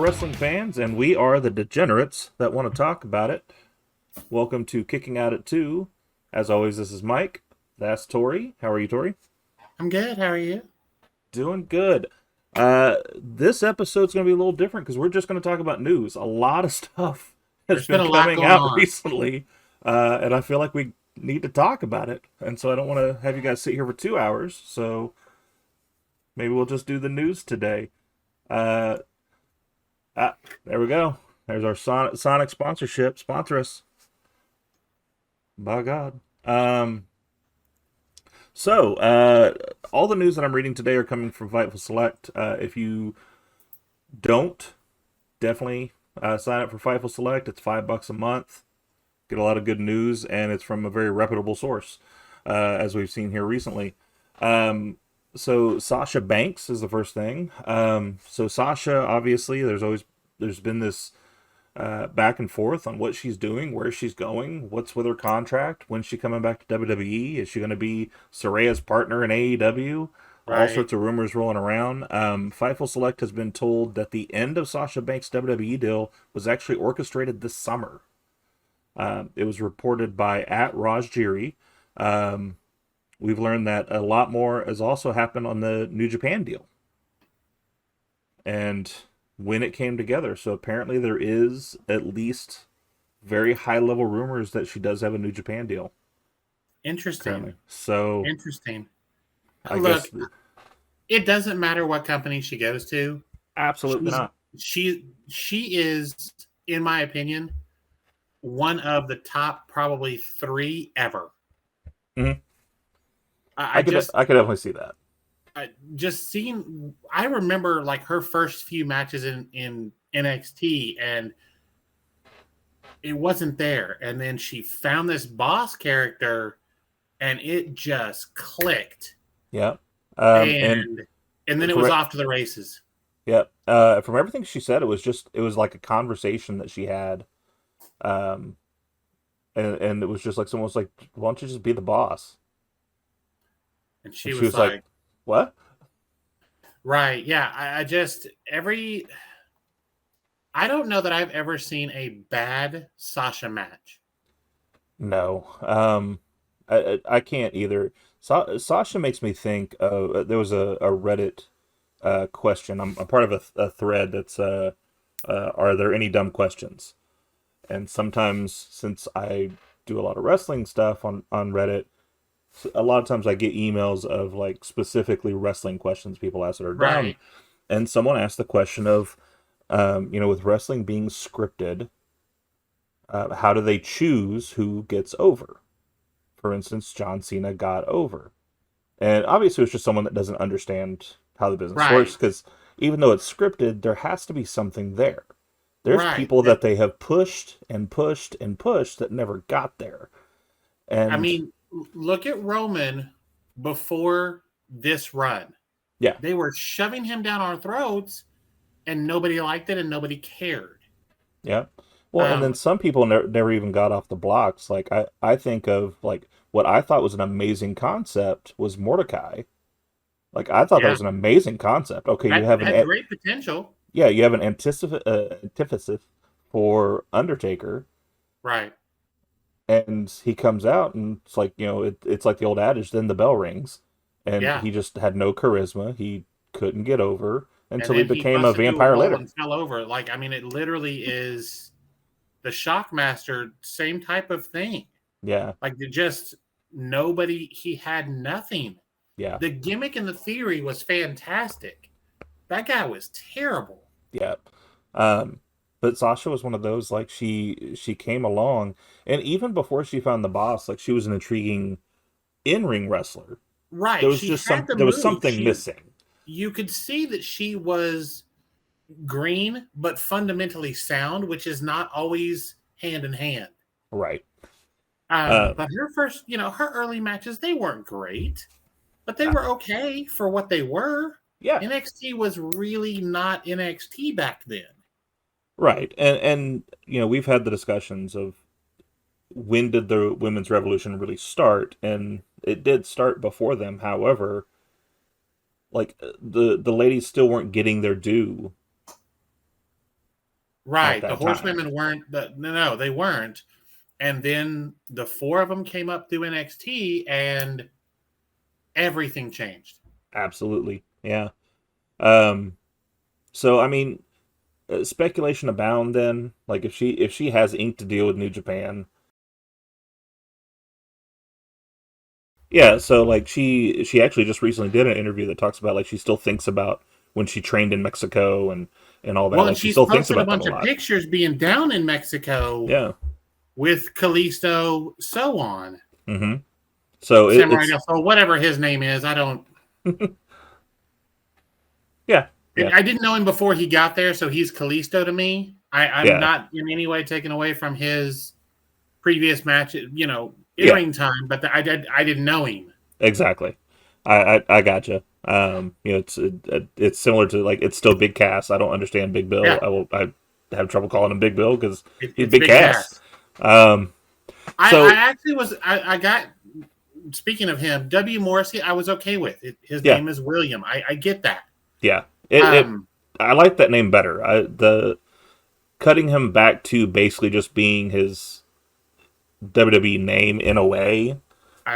wrestling fans, and we are the degenerates that want to talk about it. Welcome to Kicking Out at 2. As always, this is Mike. That's Tori. How are you, Tori? I'm good. How are you? Doing good. This episode's going to be a little different because we're just going to talk about news. A lot of stuff has There's been been a lot coming going out on. recently, and I feel like we need to talk about it. And so I don't want to have you guys sit here for 2 hours, so maybe we'll just do the news today. Uh, there we go. There's our Sonic sponsorship. Sponsor us. By God. So, all the news that I'm reading today are coming from Fightful Select. If you don't, definitely sign up for Fightful Select. It's $5 a month. Get a lot of good news, and it's from a very reputable source, as we've seen here recently. So Sasha Banks is the first thing. So Sasha, obviously, there's been this back and forth on what she's doing, where she's going, what's with her contract, when's she coming back to WWE, is she going to be Soraya's partner in AEW? All Right. sorts of rumors rolling around. Fightful Select has been told that the end of Sasha Banks' WWE deal was actually orchestrated this summer. It was reported by @Rajgiri. We've learned that a lot more has also happened on the New Japan deal. And when it came together. So apparently there is at least very high level rumors that she does have a New Japan deal Interesting. currently. So Interesting. I Look, guess it doesn't matter what company she goes to. absolutely She's not. she is, in my opinion, one of the top probably three ever. Hmm. I, I just I could definitely see that. I just seen. I remember like her first few matches in NXT, and it wasn't there. And then she found this boss character, and it just clicked. Yeah. And And then it from was off to the races. yeah, from everything she said, it was like a conversation that she had, um, and it was just like someone was like, "Why don't you just be the boss?" And she And she was was like, like, "What?" right, yeah. I just I don't know that I've ever seen a bad Sasha match. No, I can't either. Sasha makes me think of there was a Reddit question. I'm part of a thread that's are there any dumb questions? And sometimes since I do a lot of wrestling stuff on Reddit, a lot of times I get emails of like specifically wrestling questions people ask that are dumb. Right. And someone asked the question of, with wrestling being scripted, how do they choose who gets over? For instance, John Cena got over. And obviously, it's just someone that doesn't understand how the business works Right. because even though it's scripted, there has to be something there. There's Right. people that they have pushed and pushed and pushed that never got there. I And mean, look at Roman before this run. yeah, They were shoving him down our throats, and nobody liked it, and nobody cared. yeah. Well, and then Um, some people never even got off the blocks. Like I think of like what I thought was an amazing concept was Mordecai. Like I thought that yeah, was an amazing concept. Okay, you that have had great potential. yeah, you have an antithesis for Undertaker, Right. and he comes out, and it's like it's like the old adage. Then the bell rings, and Yeah. he just had no charisma. He couldn't get over And until he then he became a busted through a vampire wall later. and fell over. Like, I mean, it literally is the Shockmaster, same type of thing. Yeah, Like, just nobody, he had nothing. yeah, The gimmick and the theory was fantastic. That guy was terrible. yeah. Um, but Sasha was one of those like she came along, and even before she found the boss, like she was an intriguing in ring wrestler. Right. She had the There was move. something missing. You could see that she was green, but fundamentally sound, which is not always hand in hand. Right. Uh, But her first, her early matches, they weren't great, but they were okay for what they were. yeah. NXT was really not NXT back then. Right. And we've had the discussions of when did the women's revolution really start, and it did start before them. However, like the ladies still weren't getting their due at Right. The that time. horsewomen weren't. No, they weren't. And then the four of them came up through NXT, and everything changed. Absolutely, yeah. Um, so I mean, speculation abound. Then, like if she has ink to deal with New Japan, yeah. So like she actually just recently did an interview that talks about like she still thinks about when she trained in Mexico and all that. Well, and Like she she's still thinks posted a about that a bunch of lot. pictures being down in Mexico Yeah. with Kalisto, so on. Mm-hmm. So Samurai it's Del Sol, whatever his name is. I don't. yeah, yeah, I didn't know him before he got there, so he's Kalisto to me. I'm yeah, not in any way taken away from his previous match, in yeah. ring time, but I didn't know him. Exactly. I gotcha. It's similar to like it's still Big Cass. I don't understand Big Bill. Yeah, I have trouble calling him Big Bill because he's it's Big Big Cass. Cass. Um, I so actually was. I got. Speaking of him, W. Morrissey, I was okay with. His yeah, name is William. I get that. yeah. It Um, I like that name better. The cutting him back to basically just being his WWE name in a way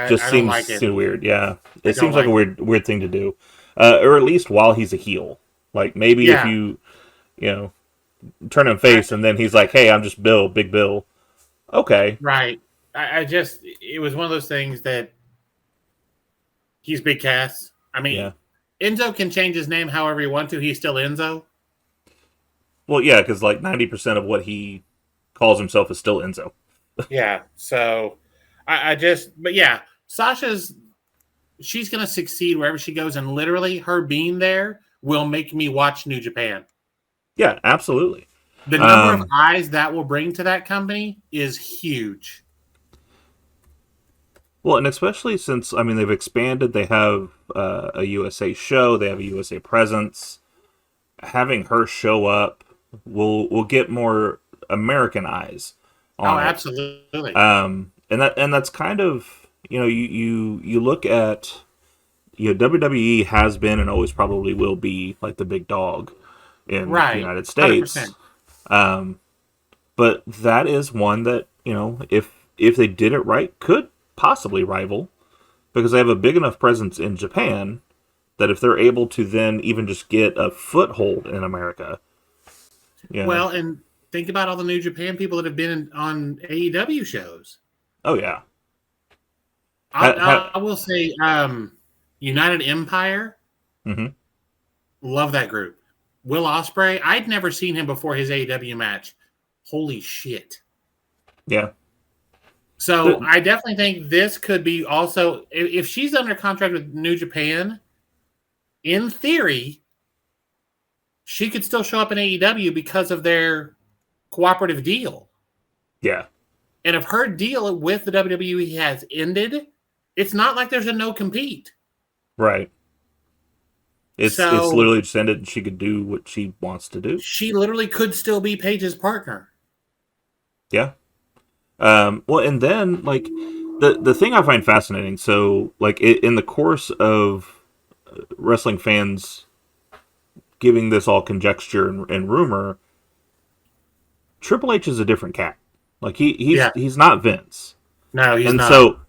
just I don't like seems it. weird. Yeah, I it don't seems like a like it. weird thing to do, or at least while he's a heel. Like maybe if Yeah, you know turn him I, face and then he's like, hey, I'm just Bill, Big Bill. Okay, right. I just it was one of those things that he's Big Cass. I yeah. mean, Enzo can change his name however he wants to. He's still Enzo. Well, yeah, because like 90% of what he calls himself is still Enzo. Yeah. So I just, but yeah, she's going to succeed wherever she goes, and literally her being there will make me watch New Japan. Yeah, absolutely. The number of Um, eyes that will bring to that company is huge. well, and especially since I mean they've expanded, they have a USA show, they have a USA presence. Having her show up will get more American eyes Oh, on it. absolutely. And that's kind of you look at WWE has been and always probably will be like the big dog in the Right. United States. 100%. But that is one that if they did it right could possibly rival because they have a big enough presence in Japan that if they're able to then even just get a foothold in America, you know, Well, and think about all the New Japan people that have been on AEW shows. oh yeah, I will say, United Empire, mm-hmm, love that group. Will Ospreay, I'd never seen him before his AEW match. Holy shit! yeah, So the, I definitely think this could be also if she's under contract with New Japan. In theory, she could still show up in AEW because of their cooperative deal. yeah, And if her deal with the WWE has ended, it's not like there's a no compete. right. It's So literally just ended, and she could do what she wants to do. she literally could still be Paige's partner. Yeah. Well, and then like the thing I find fascinating. So like in the course of wrestling fans giving this all conjecture and rumor, Triple H is a different cat. Like Yeah. he's not Vince, No, he's and not. so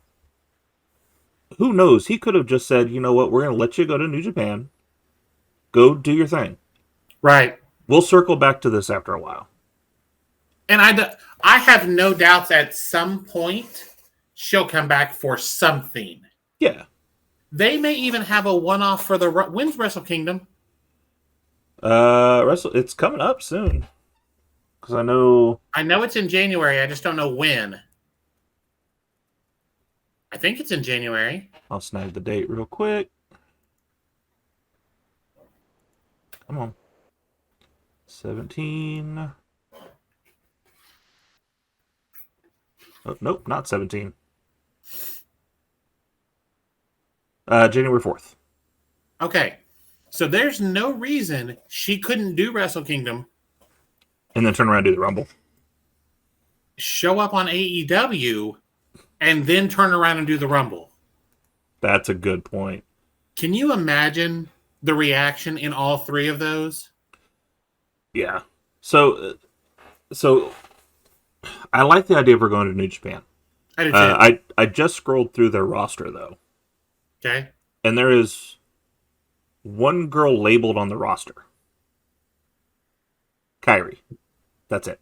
who knows? He could have just said, you know what, we're gonna let you go to New Japan, go do your thing. Right. We'll circle back to this after a while. And I have no doubts at some point she'll come back for something. Yeah. They may even have a one-off for the when's Wrestle Kingdom? It's coming up soon because I know. I know it's in January. I just don't know when. I think it's in January. I'll snag the date real quick. Come on. 17. Oh, nope, not 17. January 4th. Okay. So there's no reason she couldn't do Wrestle Kingdom, And then turn around and do the Rumble. show up on AEW, and then turn around and do the Rumble. That's a good point. Can you imagine the reaction in all three of those? Yeah. So So I like the idea of her going to New Japan. I do too. I just scrolled through their roster though, Okay. and there is one girl labeled on the roster. Kyrie. That's it.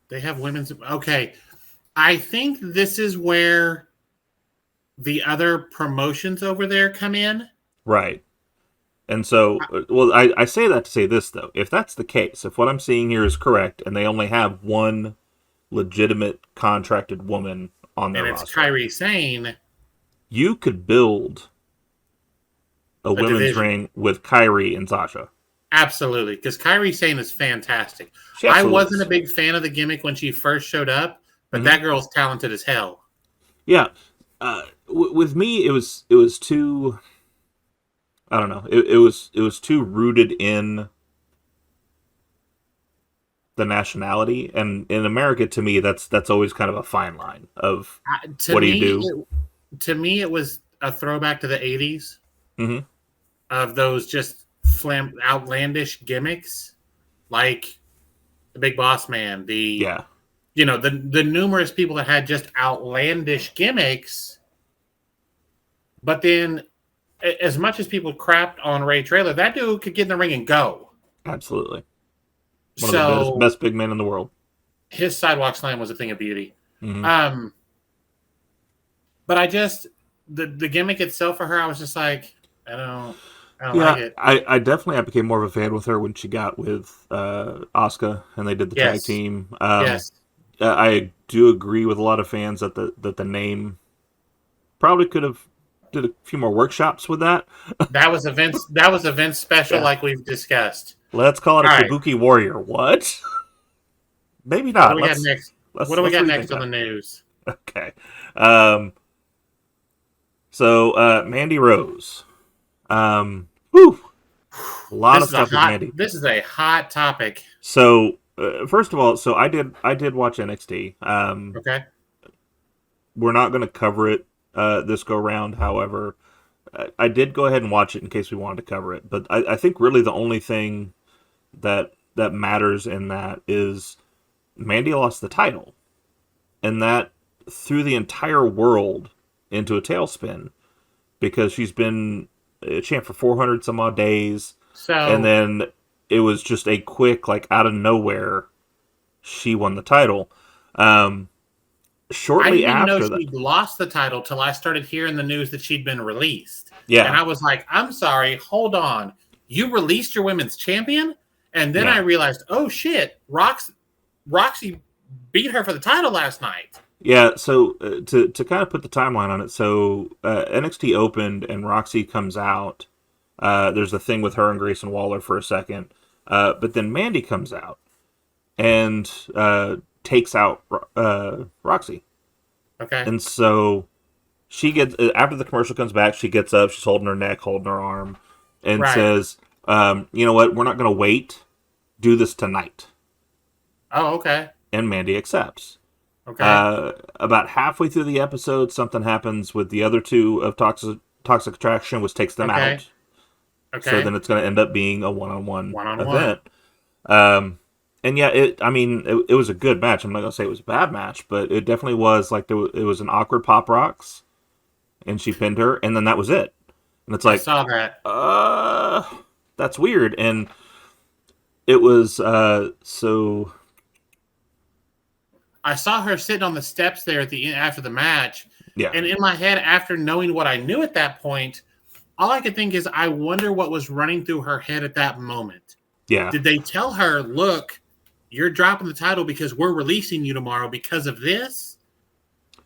They have women's. Okay. I think this is where the other promotions over there come in. Right. And so, well, I say that to say this, though. If that's the case, if what I'm seeing here is correct, and they only have one legitimate contracted woman on their And it's roster, Kyrie Sane, you could build a women's division. ring with Kyrie and Sasha. Absolutely. Because Kyrie Sane is fantastic. She I absolutely wasn't is. a big fan of the gimmick when she first showed up, but Mhm. that girl's talented as hell. Yeah. With me, it was too. I don't know. It was too rooted in the nationality, and in America, to me, that's always kind of a fine line of To what do you me, do. it was a throwback to the 80s Mm-hmm. of those just outlandish gimmicks like the Big Boss Man, Yeah, the numerous people that had just outlandish gimmicks. But then, as much as people crapped on Ray Traylor, that dude could get in the ring and go. absolutely. One of the So best big men in the world. his sidewalk slam was a thing of beauty. Mm-hmm. Um, but I just the gimmick itself for her, I was just like, I don't like Yeah, it. I became more of a fan with her when she got with Asuka and they did the tag Yes, team. yes, I do agree with a lot of fans that the name probably could have did a few more workshops with that. that was events. That was event special, Yeah, like we've discussed. let's call it a All right, Kabuki Warrior. What? Maybe what do not. we got next? What do we Let's got rethink next on the that. news? Okay. Um, Mandy Rose. Whew, a lot of stuff with Mandy. This is a hot topic. So first of all, so I did watch NXT. Okay. We're not going to cover it this go round. However, I did go ahead and watch it in case we wanted to cover it. But I think really the only thing that matters in that is Mandy lost the title, and that threw the entire world into a tailspin because she's been a champ for 400 some odd days, and So then it was just a quick, like, out of nowhere, she won the title. Um, I Shortly didn't even know after that, she'd lost the title till I started hearing the news that she'd been released. And yeah, I was like, I'm sorry, hold on. You released your women's champion? And then I yeah, realized, oh shit, Roxy beat her for the title last night. yeah. So to kind of put the timeline on it, so NXT opened and Roxy comes out. There's a thing with her and Grayson Waller for a second, but then Mandy comes out and takes out Roxy. Okay. And so she gets after the commercial comes back, she gets up, she's holding her neck, holding her arm, and Right. says, "You know what? We're not going to wait. Do this tonight." Oh, okay. And Mandy accepts. Okay. About halfway through the episode, something happens with the other two of Toxic Attraction, which takes them Okay. out. So Okay. then it's going to end up being a one-on-one One on one. event. And yeah, it was a good match. I'm not going to say it was a bad match, but it definitely was like it was an awkward pop rocks, and she pinned her, and then that was it. And it's I like, saw that. that's weird. And it was, so, I saw her sitting on the steps there at the end after the match. yeah, And in my head, after knowing what I knew at that point, all I could think is, I wonder what was running through her head at that moment. yeah. Did they tell her, look, you're dropping the title because we're releasing you tomorrow because of this?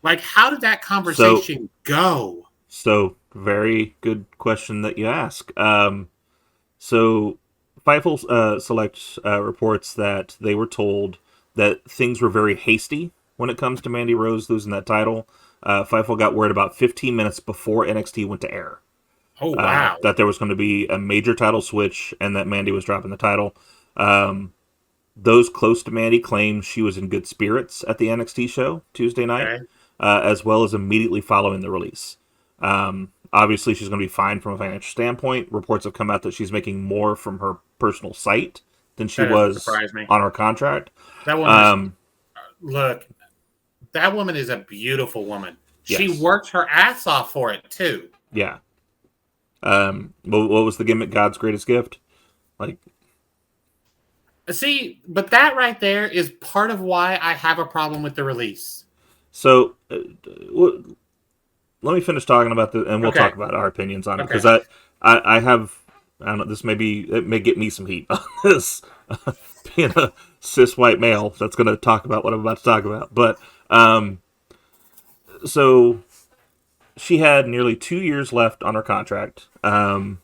Like, how did that conversation go? So, very good question that you ask. So, Fightful Select reports that they were told that things were very hasty when it comes to Mandy Rose losing that title. Fightful got word about 15 minutes before NXT went to air Oh, wow. that there was going to be a major title switch and that Mandy was dropping the title. Those close to Mandy claimed she was in good spirits at the NXT show Tuesday night, Okay. as well as immediately following the release. Obviously, she's going to be fine from a financial standpoint. Reports have come out that she's making more from her personal site than she That doesn't was surprise me. on her contract. That woman is Um, look. That woman is a beautiful woman. She yes, worked her ass off for it too. yeah. What was the gimmick? God's greatest gift. Like, See, but that right there is part of why I have a problem with the release. so let me finish talking about the, and we'll Okay. talk about our opinions on it Okay. because I have, I don't know, this it may get me some heat on this, being a cis white male that's going to talk about what I'm about to talk about. But so she had nearly 2 years left on her contract. Wow.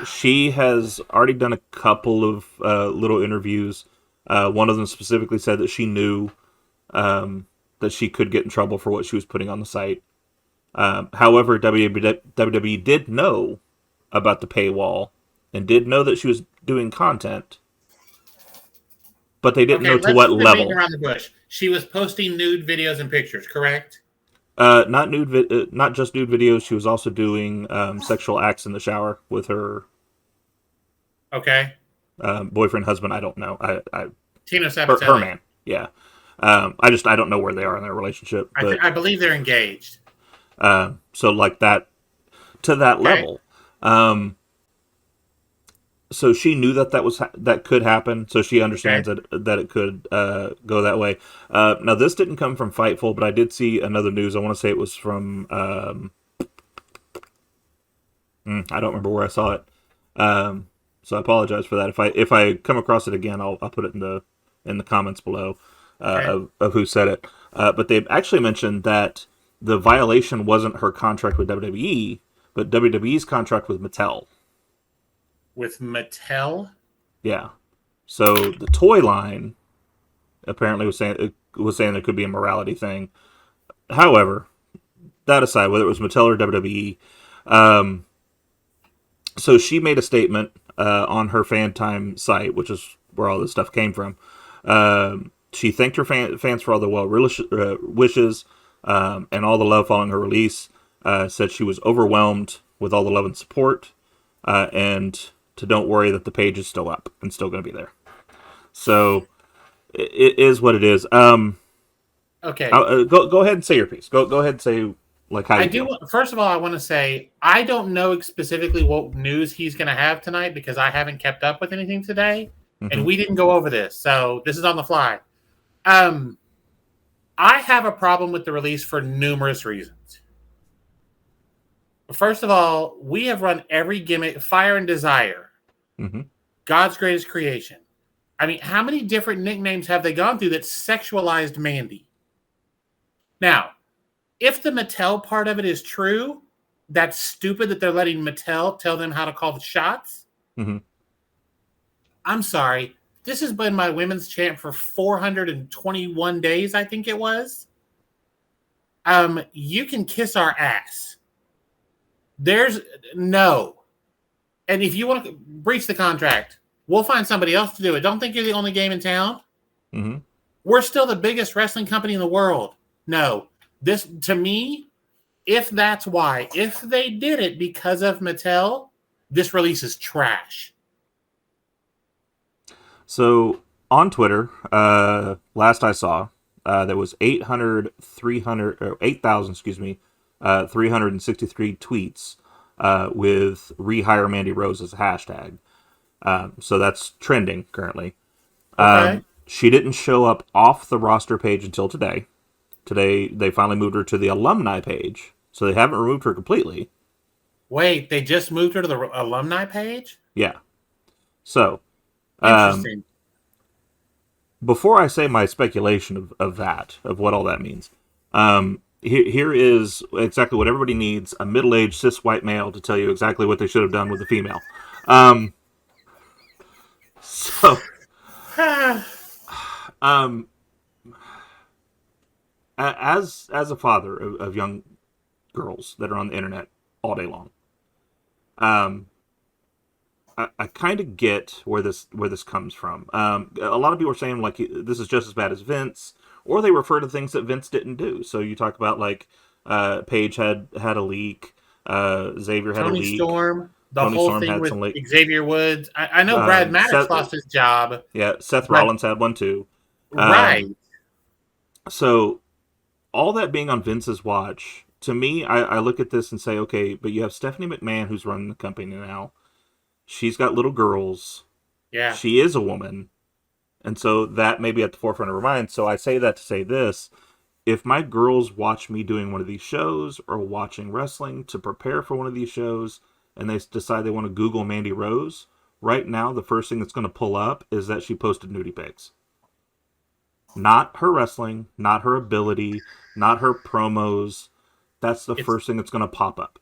She has already done a couple of little interviews. One of them specifically said that she knew that she could get in trouble for what she was putting on the site. However, WWE did know about the paywall and did know that she was doing content, but they didn't Okay, know to let's what keep it beating level. around the bush. She was posting nude videos and pictures, correct? Not just nude videos. She was also doing sexual acts in the shower with her Okay. boyfriend, husband. I don't know. Tino Her Sabatelli. man. Yeah. I don't know where they are in their relationship, but I believe they're engaged. so like that to that Okay. level. So she knew that could happen. So she Okay. understands that it could go that way. Now this didn't come from Fightful, but I did see another news. I want to say it was from I don't remember where I saw it. So I apologize for that. If I come across it again, I'll put it in the comments below Okay. of who said it. But they actually mentioned that the violation wasn't her contract with WWE, but WWE's contract with Mattel. With Mattel. Yeah. So the toy line apparently was saying there could be a morality thing. However, that aside, whether it was Mattel or WWE, so she made a statement on her fan time site, which is where all this stuff came from. She thanked her fans for all the wishes and all the love following her release. Said she was overwhelmed with all the love and support, and to don't worry that the page is still up and still going to be there. So it is what it is. Okay. Go ahead and say your piece. Go ahead and say like how I you do. feel. First of all, I want to say I don't know specifically what news he's going to have tonight because I haven't kept up with anything today, and Mm-hmm. we didn't go over this, so this is on the fly. I have a problem with the release for numerous reasons. First of all, we have run every gimmick, Fire and Desire, Mm-hmm. God's Greatest Creation. I mean, how many different nicknames have they gone through that sexualized Mandy? Now, if the Mattel part of it is true, that's stupid that they're letting Mattel tell them how to call the shots. Mm-hmm. I'm sorry. This has been my women's champ for 421 days, I think it was. You can kiss our ass. There's no. And if you want to breach the contract, we'll find somebody else to do it. Don't think you're the only game in town. Mm-hmm. We're still the biggest wrestling company in the world. No. This, to me, if that's why, if they did it because of Mattel, this release is trash. So on Twitter, last I saw, there was 8,000, 363 tweets with rehire Mandy Rose as a hashtag. So that's trending currently. Okay. She didn't show up off the roster page until today. Today they finally moved her to the alumni page, so they haven't removed her completely. Wait, they just moved her to the alumni page? Yeah. So Interesting. before I say my speculation of what all that means, here is exactly what everybody needs: a middle-aged cis white male to tell you exactly what they should have done with the female. So, as a father of young girls that are on the internet all day long, I kind of get where this comes from. A lot of people are saying like this is just as bad as Vince, or they refer to things that Vince didn't do. So you talk about like Paige had a leak, Xavier had a Tony leak, Storm. the Tony whole Storm thing had with some late. Xavier Woods. I know Brad Maddox Seth, lost his job, yeah, Seth but Rollins had one too. right. So all that being on Vince's watch, to me, I look at this and say, okay, but you have Stephanie McMahon who's running the company now. She's got little girls. Yeah. She is a woman. And so that may be at the forefront of her mind. So I say that to say this. If my girls watch me doing one of these shows or watching wrestling to prepare for one of these shows and they decide they want to Google Mandy Rose, right now the first thing that's going to pull up is that she posted nudie pics. Not her wrestling, not her ability, not her promos. That's the It's first thing that's going to pop up.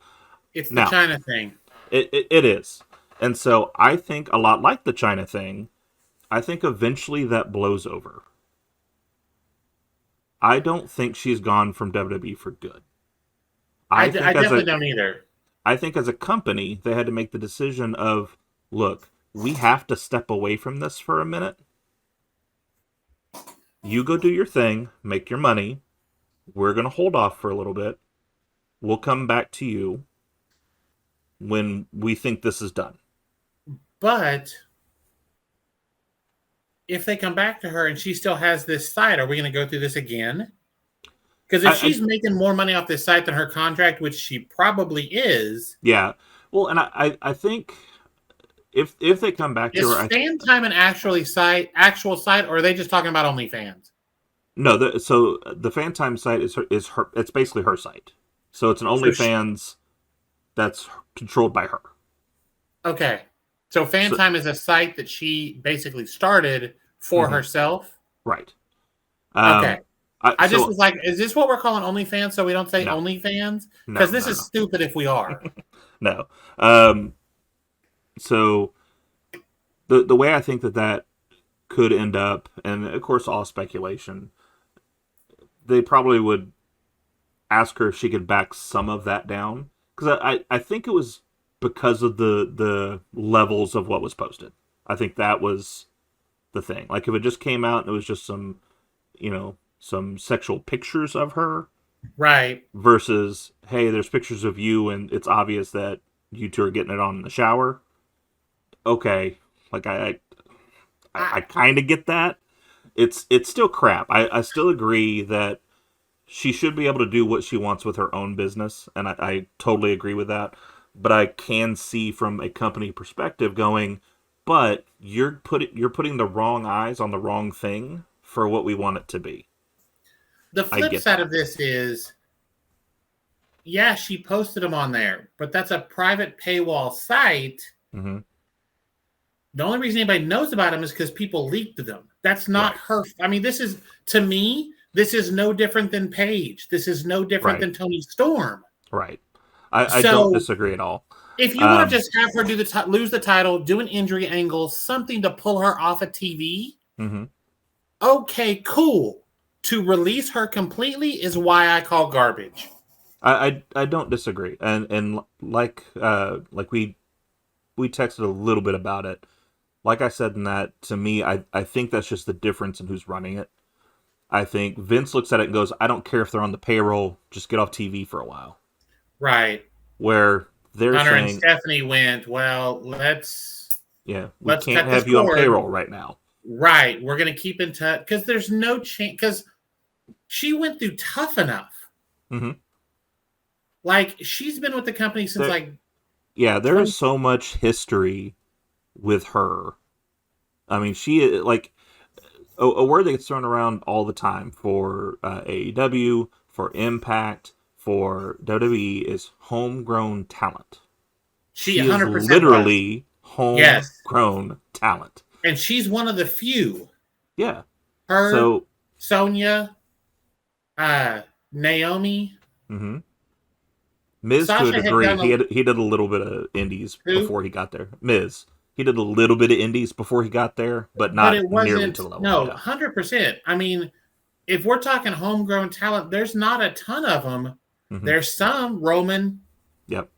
it's the Now, China thing. it is. And so I think a lot like the China thing, I think eventually that blows over. I don't think she's gone from WWE for good. I I think as definitely a don't either. I think as a company, they had to make the decision of, look, we have to step away from this for a minute. You go do your thing, make your money. We're going to hold off for a little bit. We'll come back to you when we think this is done. But if they come back to her and she still has this site, are we going to go through this again? Because if she's making more money off this site than her contract, which she probably is, yeah. Well, and I think if they come back to is her, fan time an actual site, or are they just talking about OnlyFans? no. So the fan time site is her. It's basically her site. So it's an So OnlyFans that's controlled by her. okay. So fan time is a site that she basically started for herself. Right. Okay. I just So was like, is this what we're calling OnlyFans so we don't say no, OnlyFans? no, Because this no, is stupid if we are. no. So the way I think that could end up, and of course all speculation, they probably would ask her if she could back some of that down, because I think it was because of the levels of what was posted. I think that was the thing. Like if it just came out and it was just some, some sexual pictures of her, Right. versus, hey, there's pictures of you and it's obvious that you two are getting it on in the shower. Okay, like I kind of get that. It's still crap. I still agree that she should be able to do what she wants with her own business, and I totally agree with that. But I can see from a company perspective going, but you're putting the wrong eyes on the wrong thing for what we want it to be. The flip side of this is, yeah, she posted them on there, but that's a private paywall site. Mm-hmm. The only reason anybody knows about them is because people leaked them. That's not her. I mean, this is, to me, this is no different than Paige. This is no different than Toni Storm. Right. I don't disagree at all. If you want to just have her do lose the title, do an injury angle, something to pull her off of TV, okay, cool. To release her completely is why I call garbage. I don't disagree, and like we texted a little bit about it. Like I said in that, to me, I think that's just the difference in who's running it. I think Vince looks at it and goes, I don't care if they're on the payroll, just get off TV for a while. Right. Where they're Hunter saying, and Stephanie went, well, let's can't have you on payroll right now. Right. We're going to keep in touch because there's no chance, because she went through Tough Enough. Mm-hmm. Like, she's been with the company since there is so much history with her. I mean, she, like, a word that gets thrown around all the time for AEW, for Impact, for WWE is homegrown talent. She 100% is literally homegrown talent. And she's one of the few. Yeah. Her, Sonya, Naomi. Mm-hmm. Miz, Sasha to a degree, he did a little bit of indies before he got there. Miz. He did a little bit of indies before he got there, but not nearly to the level. No, 100%. I mean, if we're talking homegrown talent, there's not a ton of them. Mm-hmm. There's some. Roman. Yep.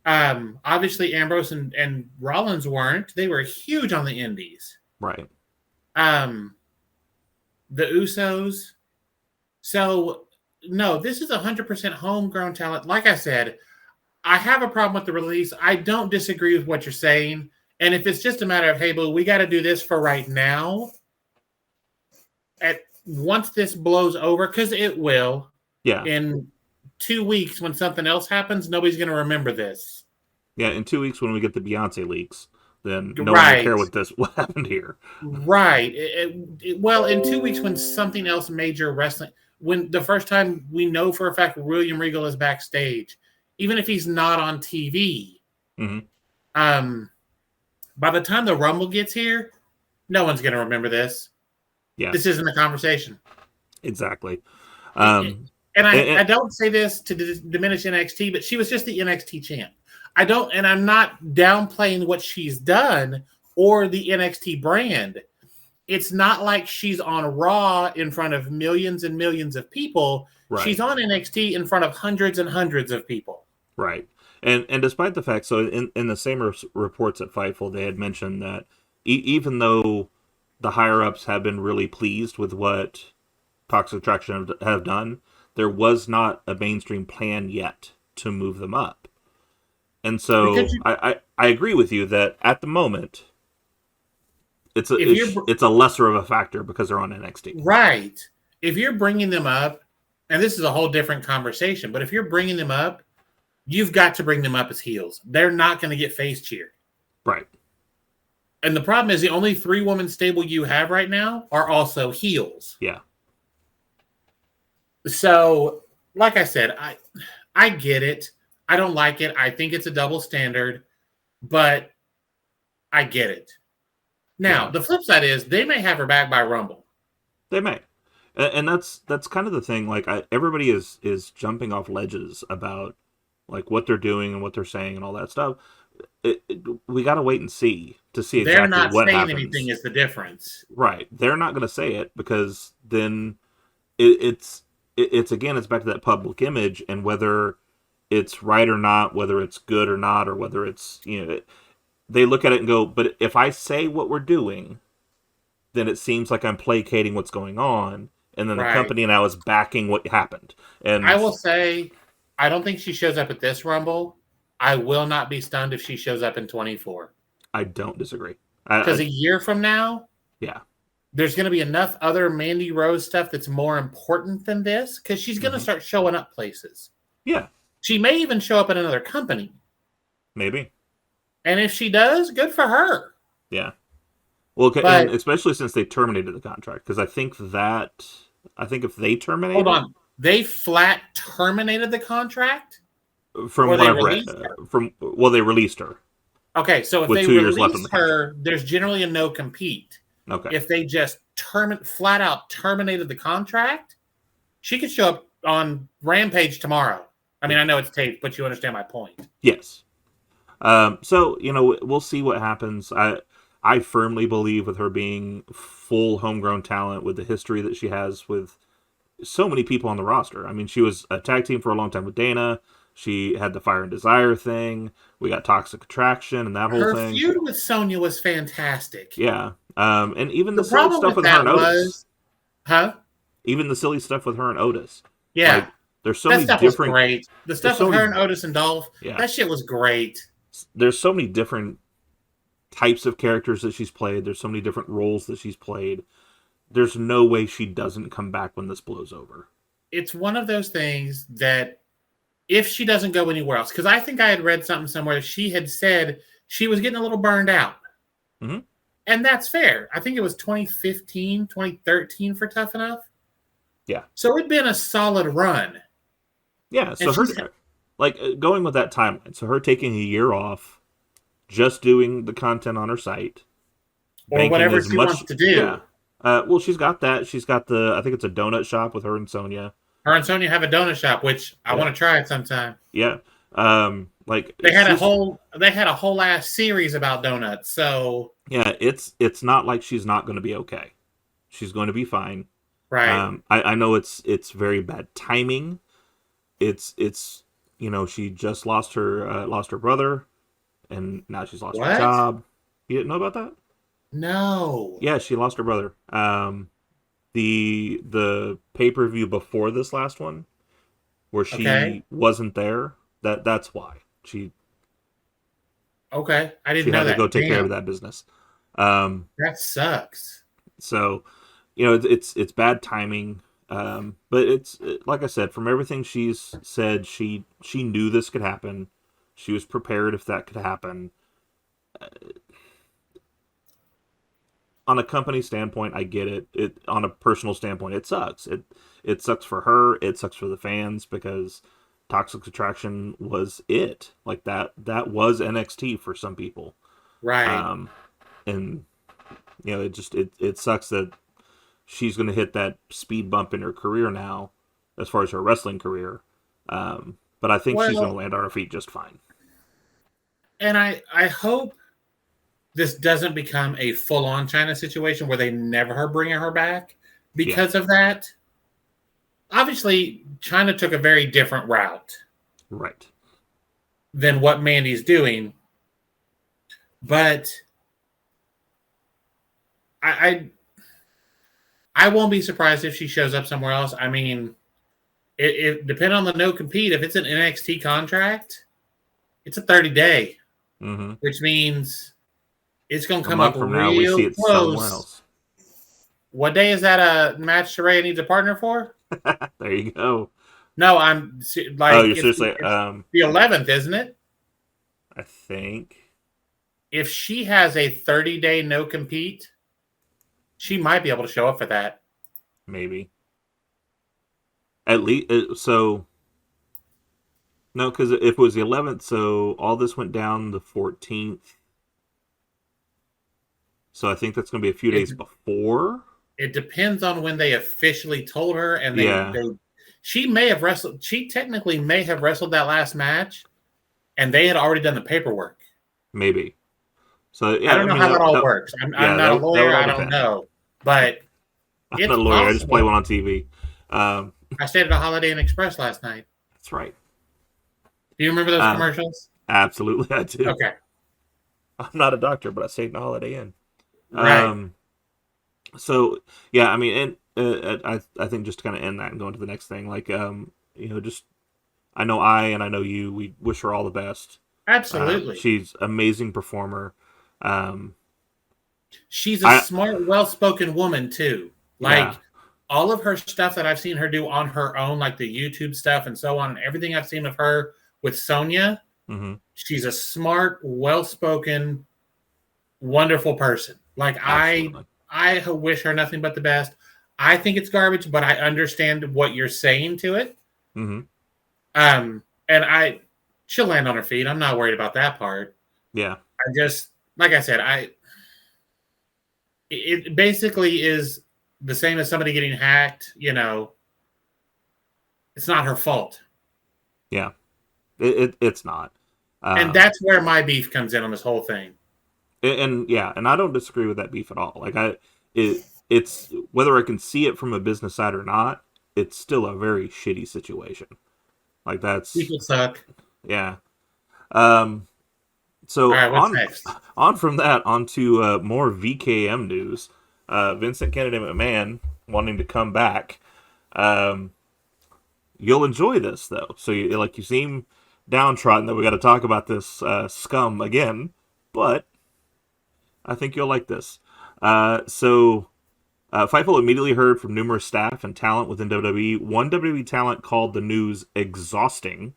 Obviously, Ambrose and Rollins weren't. They were huge on the indies. Right. The Usos. So, no, this is 100% homegrown talent. Like I said, I have a problem with the release. I don't disagree with what you're saying. And if it's just a matter of, hey, boo, we got to do this for right now, at once this blows over, because it will, Yeah. in 2 weeks when something else happens, nobody's going to remember this. Yeah, in 2 weeks when we get the Beyonce leaks, then no one will Right. care what happened here. Right. Well, in 2 weeks when something else major wrestling, when the first time we know for a fact William Regal is backstage, even if he's not on TV, Hmm. by the time the Rumble gets here, no one's going to remember this. Yeah, This isn't a conversation. exactly. And I And, don't say this to diminish NXT, but she was just the NXT champ. I'm not downplaying what she's done or the NXT brand. It's not like she's on Raw in front of millions and millions of people. right, She's on NXT in front of hundreds and hundreds of people. right. And despite the fact, so in the same reports at Fightful, they had mentioned that even though the higher ups have been really pleased with what Toxic Attraction have done, there was not a mainstream plan yet to move them up. And Because so I agree with you that at the moment it's a lesser of a factor because they're on NXT. right, if you're bringing them up, and this is a whole different conversation, but if you're bringing them up, you've got to bring them up as heels. They're not going to get face cheered. Right. And the problem is the only 3-woman stable you have right now are also heels. Yeah. So, like I said, I get it. I don't like it. I think it's a double standard, but I get it. Now, Yeah. the flip side is they may have her back by Rumble. They may. And that's kind of the thing. Like everybody is jumping off ledges about like what they're doing and what they're saying and all that stuff. We got to wait and see to see They're exactly not what saying happens. anything is the difference. Right. They're not going to say it because then it's again, it's back to that public image and whether it's right or not, whether it's good or not, or whether it's, they look at it and go, but if I say what we're doing, then it seems like I'm placating what's going on. And then the Right. company now is backing what happened. And I will say, I don't think she shows up at this Rumble. I will not be stunned if she shows up in 24. I don't disagree. Because a year from now, yeah. there's going to be enough other Mandy Rose stuff that's more important than this because she's going to start showing up places. Yeah. She may even show up at another company. Maybe. And if she does, good for her. Yeah. Well, But- and especially since they terminated the contract, because I think if they terminate, Hold on. They flat terminated the contract? from Or what they I've read, released they released her. Okay, so if With they 2 years left on release the her, there's generally a no compete. Okay. If they just flat out terminated the contract, she could show up on Rampage tomorrow. I mean, I know it's taped, but you understand my point. Yes. So we'll see what happens. I firmly believe with her being full homegrown talent with the history that she has with so many people on the roster. I mean, she was a tag team for a long time with Dana. She had the Fire and Desire thing. We got Toxic Attraction and that whole Her thing. feud with Sonya was fantastic. Yeah. And even the silly problem stuff with with her that and Otis. was, huh? Even the silly stuff with her and Otis. Yeah. Like, there's so That many stuff was different. great. The stuff so with her many- and Otis and Dolph, Yeah. that shit was great. There's so many different types of characters that she's played. There's so many different roles that she's played. There's no way she doesn't come back when this blows over. It's one of those things that if she doesn't go anywhere else, because I think I had read something somewhere, she had said she was getting a little burned out. Mhm. And that's fair. I think it was 2015, 2013 for Tough Enough. Yeah. So it'd been a solid run. Yeah, so And her going with that timeline. So her taking a year off, just doing the content on her site, Or banking whatever as she much- wants to do. Yeah. Well, she's got that. She's got I think it's a donut shop with her and Sonya. Her and Sonya have a donut shop, which I want to try it sometime. Yeah. They had a whole ass series about donuts. So yeah, it's not like she's not going to be okay. She's going to be fine. right. I know it's very bad timing. It's she just lost her brother, and now she's lost her What? job. You didn't know about that? No. Yeah, she lost her brother. The pay-per-view before this last one, where she Okay. wasn't there, that's why. Okay, I she didn't know had to that. go take care of Damn, that business. that sucks. So, it's bad timing. But like I said, from everything she's said, she knew this could happen. She was prepared if that could happen. On a company standpoint, I get it. It on a personal standpoint, it sucks. It sucks for her. It sucks for the fans because Toxic Attraction was it. Like that was NXT for some people. Right. Um, and it sucks that she's going to hit that speed bump in her career now, as far as her wrestling career. But I think she's going to Well, land on her feet just fine. and I hope this doesn't become a full on China situation where they never bring her back Yeah, because of that. Obviously, China took a very different route right. than what Mandy's doing, but I I won't be surprised if she shows up somewhere else. I mean, it depending on the no compete. If it's an NXT contract, it's a 30-day, Mm-hmm. which means it's going to A come up month from now, we see real it somewhere close. else. What day is that a match Saraya needs a partner for? There you go. No, I'm Oh, like you're seriously? it's the 11th, isn't it? I think If she has a 30-day no compete, she might be able to show up for that. maybe at least. So no, because if it was the 11th, so all this went down the 14th. So I think that's going to be a few It days before. it depends on when they officially told her, and Yeah, she may have wrestled. She technically may have wrestled that last match, and they had already done the paperwork. maybe. So I yeah, don't I know mean how that all that works. I'm yeah not a that would lawyer. all I don't depend. know, but I'm it's not a lawyer. I just play possible. one on TV. Um, I stayed at a Holiday Inn Express last night. that's right. Do you remember those Um, commercials? Absolutely, I do. Okay, I'm not a doctor, but I stayed in a Holiday Inn. right. Um, so yeah, I mean, and I think just to kind of end that and go into the next thing, like just I know and I know you. We wish her all the best. Absolutely. She's amazing performer. Um, She's a I smart, well-spoken woman too. yeah. Like all of her stuff that I've seen her do on her own, like the YouTube stuff and so on, and everything I've seen of her with Sonya, Mm-hmm. she's a smart, well-spoken, wonderful person. Like Absolutely. I wish her nothing but the best. I think it's garbage, but I understand what you're saying to it. Mm-hmm. And she'll land on her feet. I'm not worried about that part. Yeah. I just, like I said, it basically is the same as somebody getting hacked. It's not her fault. Yeah. It's not. And Um, that's where my beef comes in on this whole thing. and yeah, and I don't disagree with that beef at all. Like it's whether I can see it from a business side or not, it's still a very shitty situation. Like that's People suck. yeah. Um, All so right, what's next? on from that onto more VKM news. Vincent Kennedy McMahon wanting to come back. Um, you'll enjoy this though. So you seem downtrodden that we got to talk about this scum again, but I think you'll like this. Fightful immediately heard from numerous staff and talent within WWE. One WWE talent called the news exhausting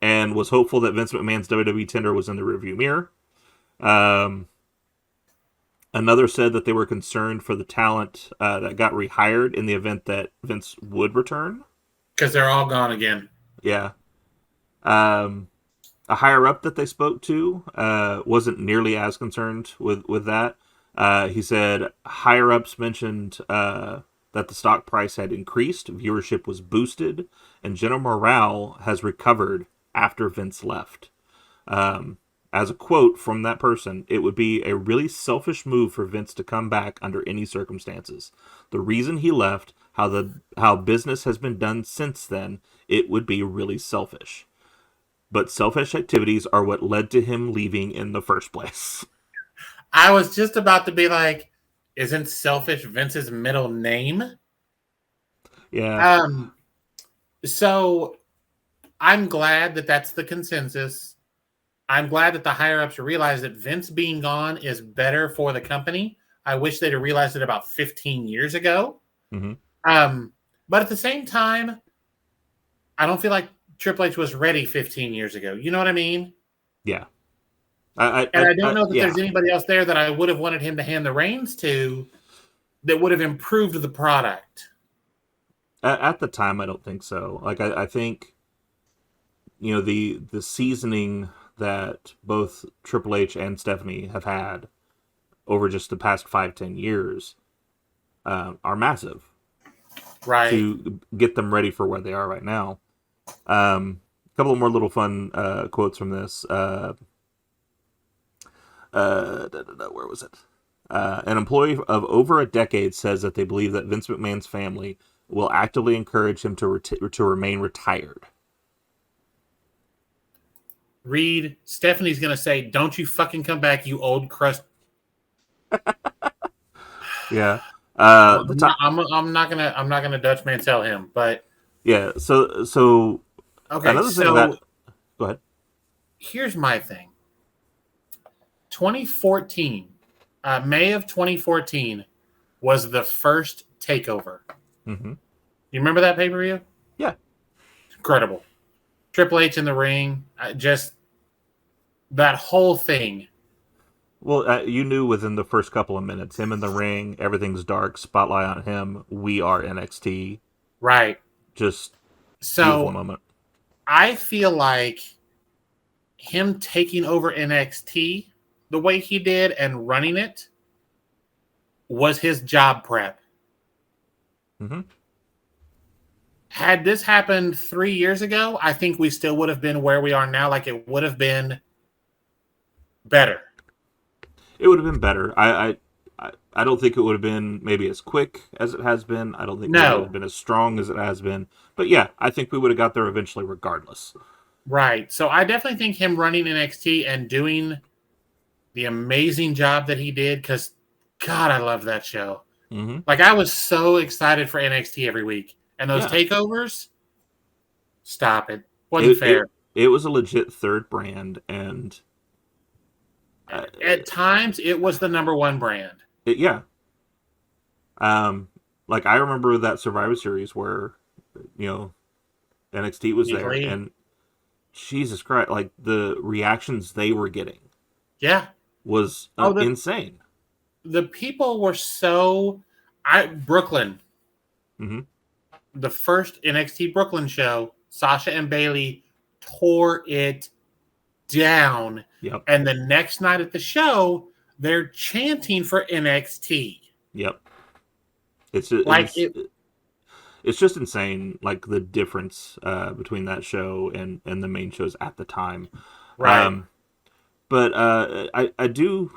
and was hopeful that Vince McMahon's WWE tender was in the rearview mirror. Um, Another said that they were concerned for the talent that got rehired in the event that Vince would return. Because they're all gone again. Yeah. Um, a higher up that they spoke to wasn't nearly as concerned with that. He said higher ups mentioned that the stock price had increased, viewership was boosted, and general morale has recovered after Vince left. As a quote from that person, it would be a really selfish move for Vince to come back under any circumstances. The reason he left, how business has been done since then, it would be really selfish. But selfish activities are what led to him leaving in the first place. I was just about to be like, isn't selfish Vince's middle name? Yeah. Um, so I'm glad that that's the consensus. I'm glad that the higher ups realize that Vince being gone is better for the company. I wish they'd have realized it about 15 years ago. Mm-hmm. But at the same time, I don't feel like Triple H was ready 15 years ago. You know what I mean? Yeah. And I don't know that Yeah. there's anybody else there that I would have wanted him to hand the reins to that would have improved the product. At the time, I don't think so. Like, I think, the seasoning that both Triple H and Stephanie have had over just the past 5-10 years are massive Right. to get them ready for where they are right now. A couple of more little fun quotes from this. Where was it? An employee of over a decade says that they believe that Vince McMahon's family will actively encourage him to remain retired. Reed, Stephanie's going to say, "Don't you fucking come back, you old crust." Yeah. I'm not gonna Dutch man tell him, but Yeah. So okay. another thing So that. Go ahead. here's my thing. 2014, May of 2014 was the first takeover. Mm-hmm. You remember that pay-per-view? Yeah. Incredible. Triple H in the ring, just that whole thing. Well, you knew within the first couple of minutes, him in the ring, everything's dark, spotlight on him. We are NXT. Right. Just beautiful So moment. I feel like him taking over NXT the way he did and running it was his job prep. Mm-hmm. Had this happened 3 years ago, I think we still would have been where we are now. Like, it would have been better. It would have been better. I don't think it would have been maybe as quick as it has been. I don't think it would have been as strong as it has been. But yeah, I think we would have got there eventually regardless. Right. So I definitely think him running NXT and doing the amazing job that he did, because, God, I love that show. Mm-hmm. Like, I was so excited for NXT every week. And those Yeah. takeovers, stop it. Wasn't fair. It was a legit third brand, and at times, it was the number one brand. Yeah. Like, I remember that Survivor Series where, NXT was there, and Jesus Christ, like, the reactions they were getting. Yeah. Was insane. The people were so... Brooklyn. Mm-hmm. The first NXT Brooklyn show, Sasha and Bailey tore it down. Yep. And the next night at the show, they're chanting for NXT. Yep. It's just insane, like, the difference between that show and the main shows at the time. Right. But I do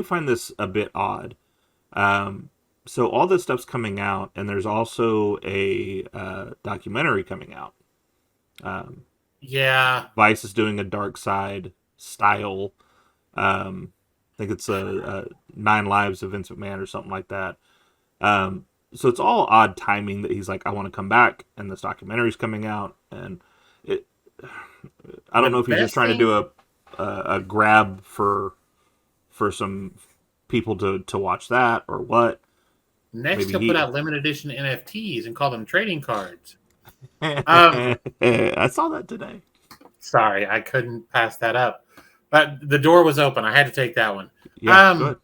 find this a bit odd. So all this stuff's coming out, and there's also a documentary coming out. Yeah. Vice is doing a Dark Side style. I think it's a 9 Lives of Vince McMahon or something like that. So it's all odd timing that he's like, I want to come back, and this documentary's coming out, and I don't know if he's just trying to do a grab for some people to watch that or what. Next, he'll put out limited edition NFTs and call them trading cards. I saw that today. Sorry, I couldn't pass that up. But the door was open. I had to take that one. Yeah, good.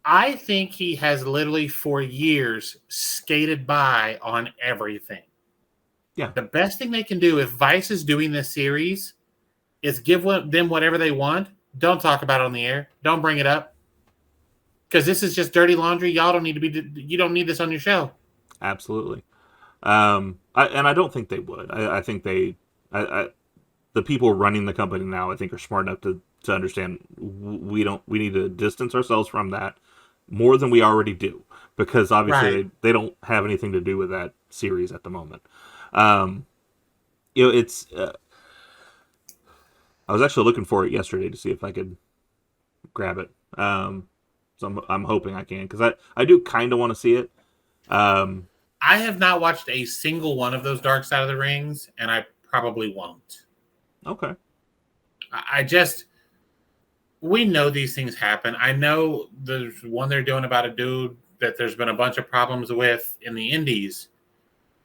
I think he has literally for years skated by on everything. Yeah. The best thing they can do if Vice is doing this series is give them whatever they want. Don't talk about it on the air. Don't bring it up. Because this is just dirty laundry. Y'all don't need to be. You don't need this on your show. Absolutely. I don't think they would. I think the people running the company now, I think, are smart enough to understand we need to distance ourselves from that more than we already do, because obviously they don't have anything to do with that series at the moment. It's. I was actually looking for it yesterday to see if I could grab it. So I'm hoping I can, because I do kind of want to see it. I I have not watched a single one of those Dark Side of the Rings, and I probably won't. Okay. I just, we know these things happen. I know there's one they're doing about a dude that there's been a bunch of problems with in the indies.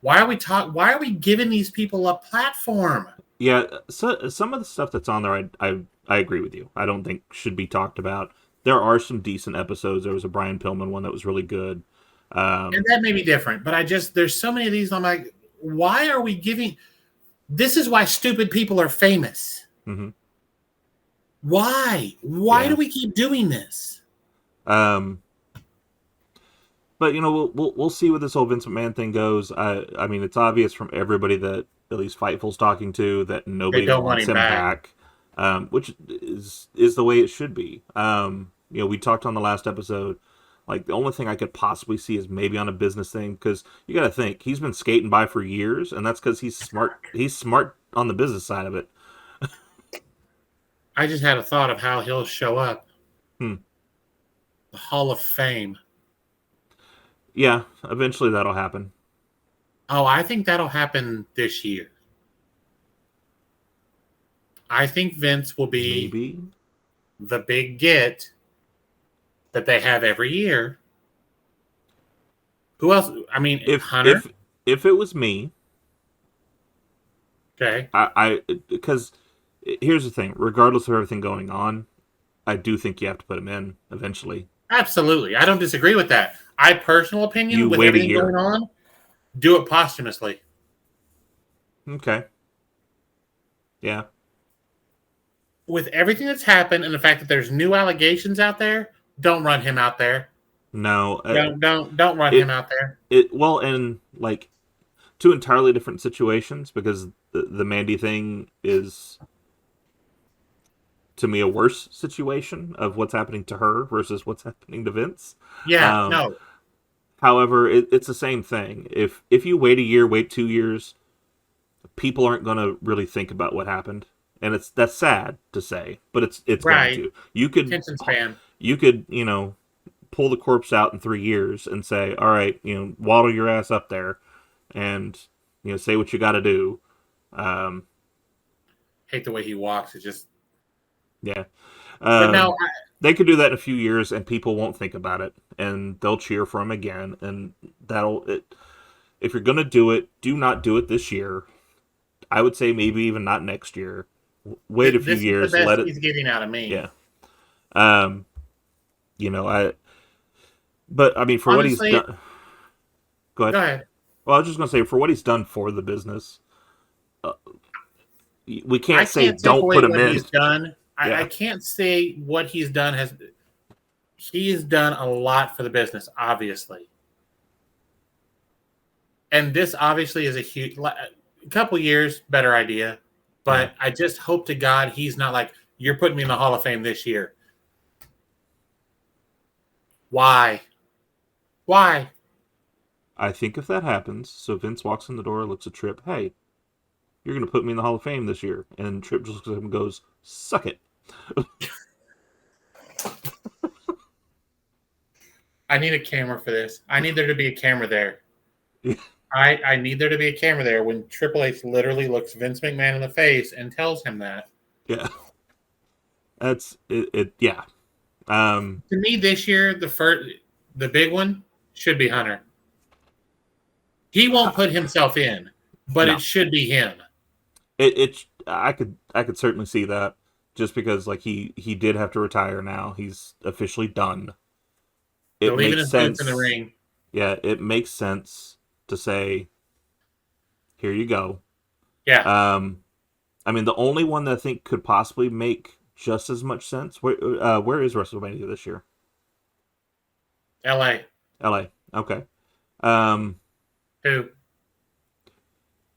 Why are we giving these people a platform? Yeah, so some of the stuff that's on there, I agree with you. I don't think should be talked about. There are some decent episodes. There was a Brian Pillman one that was really good. And that may be different, but there's so many of these. I'm like, why are we giving? This is why stupid people are famous. Mm-hmm. Why? Why do we keep doing this? But we'll see where this whole Vince McMahon thing goes. I mean, it's obvious from everybody that at least Fightful's talking to that They nobody don't want wants him him back. which is the way it should be. We talked on the last episode. Like, the only thing I could possibly see is maybe on a business thing, because you got to think he's been skating by for years, and that's because he's smart. He's smart on the business side of it. I just had a thought of how he'll show up. The Hall of Fame. Yeah, eventually that'll happen. Oh, I think that'll happen this year. I think Vince will be Maybe the big get that they have every year. Who else? I mean, Hunter. If it was me, Okay. Because here's the thing: regardless of everything going on, I do think you have to put him in eventually. Absolutely. I don't disagree with that. Personal opinion, You with wait a everything year. going on, do it posthumously. Okay. Yeah. With everything that's happened and the fact that there's new allegations out there, don't run him out there. No. Don't run him out there. Well, and like two entirely different situations, because the Mandy thing is, to me, a worse situation of what's happening to her versus what's happening to Vince. Yeah, no. However, it's the same thing. If you wait a year, wait 2 years, people aren't going to really think about what happened, and that's sad to say, but it's Right. going to. You could Attention span. You could pull the corpse out in 3 years and say, all right, waddle your ass up there, and say what you got to do. Hate the way he walks. It's just. Yeah. But no, they could do that in a few years, and people won't think about it, and they'll cheer for him again, and if you're gonna do it, do not do it this year. I would say maybe even not next year. Wait a few years. This is the Let best it. he's getting out of me. Yeah. But I mean, for Honestly, what he's done. Go ahead. Well, I was just gonna say, for what he's done for the business, we can't say don't put him in. He's done. Yeah. I can't say what he's done he has done a lot for the business, obviously. And this obviously is a couple years, better idea. But I just hope to God he's not like, you're putting me in the Hall of Fame this year. Why? I think if that happens, so Vince walks in the door, looks at Tripp, hey, you're going to put me in the Hall of Fame this year. And Tripp just looks at him and goes, suck it. I need a camera for this. I need there to be a camera there. Yeah. I need there to be a camera there when Triple H literally looks Vince McMahon in the face and tells him that. Yeah. That's it. Yeah. To me, this year, the big one should be Hunter. He won't put himself in, but it should be him. I could certainly see that, just because like he did have to retire now. He's officially done. It makes sense in the ring. Yeah, it makes sense to say, here you go. Yeah. I mean, the only one that I think could possibly make just as much sense. Where is WrestleMania this year? L.A. Okay. Who?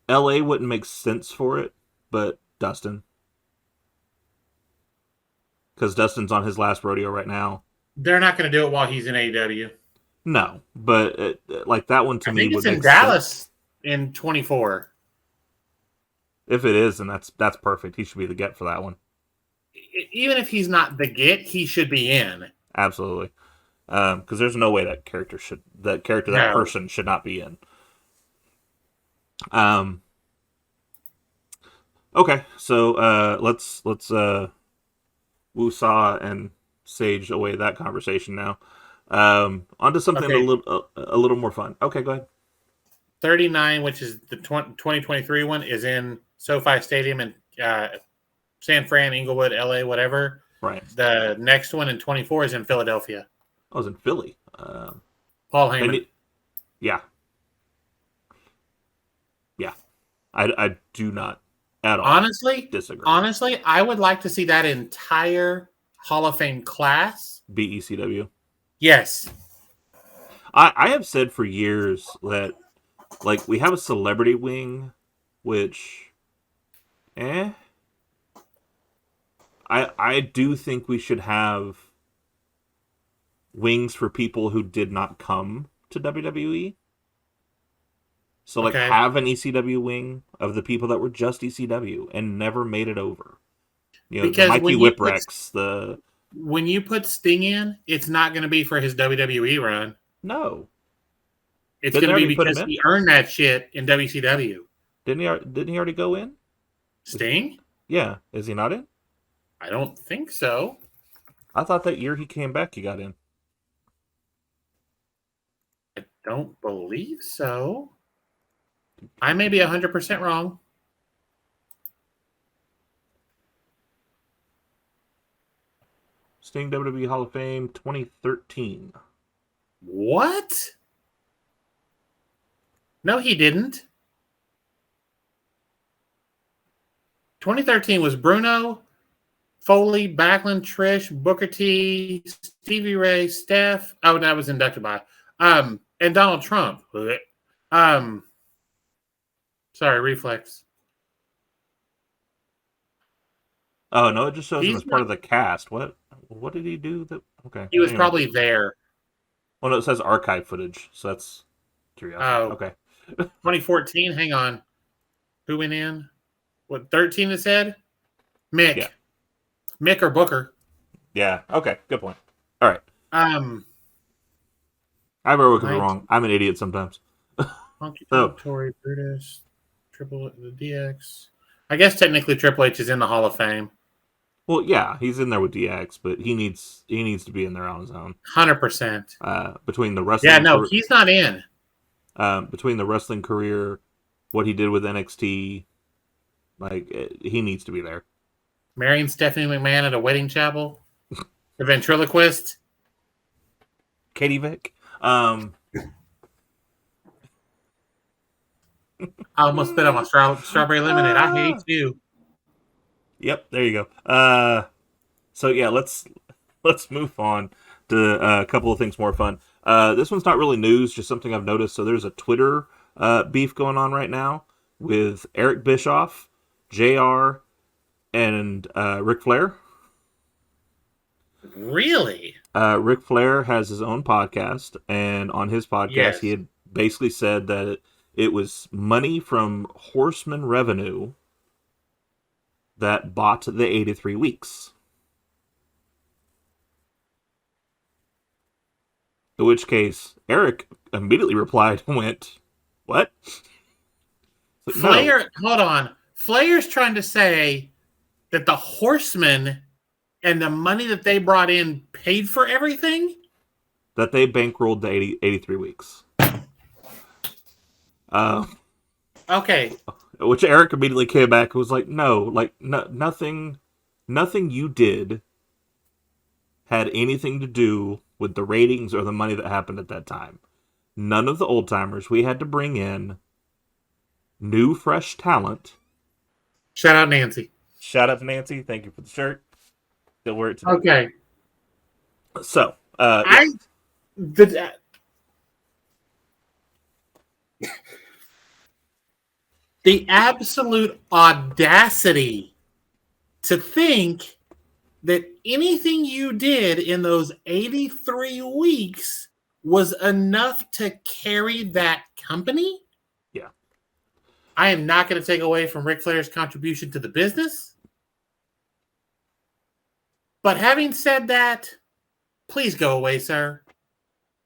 L.A. wouldn't make sense for it, but Dustin. Because Dustin's on his last rodeo right now. They're not going to do it while he's in AEW. No, but like that one to me would make sense. It's in Dallas in 24. If it is, then that's perfect. He should be the get for that one. Even if he's not the get, he should be in. Absolutely. Because there's no way that person should not be in. Okay, so let's woosah and sage away that conversation now. Onto something Okay, a little more fun. Okay, go ahead. 39, which is the 2023 one, is in SoFi Stadium in San Fran, Inglewood, LA, whatever. Right. The next one in 24 is in Philadelphia. I was in Philly. Paul They Heyman. need, yeah, yeah. I do not at all Honestly, disagree. honestly, I would like to see that entire Hall of Fame class. BECW. Yes. I have said for years that like we have a celebrity wing, which eh. I do think we should have wings for people who did not come to WWE. So like Okay. have an ECW wing of the people that were just ECW and never made it over. You know, the Because Mikey Whipwrecks, the when you put Sting in, it's not going to be for his WWE run. no. It's Didn't going they to be already put him because in? he earned that shit in WCW. Didn't he already go in? Sting? Yeah. Is he not in? I don't think so. I thought that year he came back he got in. I don't believe so. I may be 100% wrong. Sting WWE Hall of Fame 2013. What? No, he didn't. 2013 was Bruno, Foley, Backlund, Trish, Booker T, Stevie Ray, Steph. Oh, that was inducted by. And Donald Trump. Um, sorry, reflex. Oh no, it just shows him He's as part not. of the cast. What did he do that okay. He was Anyway. probably there. Well no, it says archive footage, so that's curiosity. Oh, Okay. 2014. Hang on. Who went in? What, 13 it said? Mick. Yeah. Mick or Booker. Yeah. Okay. Good point. All right. Um, I always get it 19. wrong. I'm an idiot sometimes. Honky So Tonk, Tori, Brutus, the DX. I guess technically Triple H is in the Hall of Fame. well, yeah, he's in there with DX, but he needs to be in there on his own. 100%. Between the Yeah, wrestling no, he's not in. between the wrestling career, what he did with NXT, like he needs to be there. Marrying Stephanie McMahon at a wedding chapel. The ventriloquist. Katie Vick. I almost spit on my strawberry lemonade. I hate you. Yep, there you go. So yeah, let's move on to a couple of things more fun. This one's not really news, just something I've noticed. So there's a Twitter beef going on right now with Eric Bischoff, JR, and Ric Flair. Really? Ric Flair has his own podcast, and on his podcast, he Yes. had basically said that it was money from Horseman revenue that bought the 83 weeks. In which case, Eric immediately replied and went, "What?" Like, no, Flair, hold on. Flair's trying to say that the Horsemen and the money that they brought in paid for everything? that they bankrolled the 83 weeks. Uh, Okay. which Eric immediately came back and was like, "No, like nothing you did had anything to do with the ratings or the money that happened at that time. None of the old timers. We had to bring in new, fresh talent." Shout out Nancy. Shout out to Nancy. Thank you for the shirt. Still wear it today. Okay. So, I the the absolute audacity to think that anything you did in those 83 weeks was enough to carry that company. yeah. I am not going to take away from Ric Flair's contribution to the business. But having said that, please go away, sir.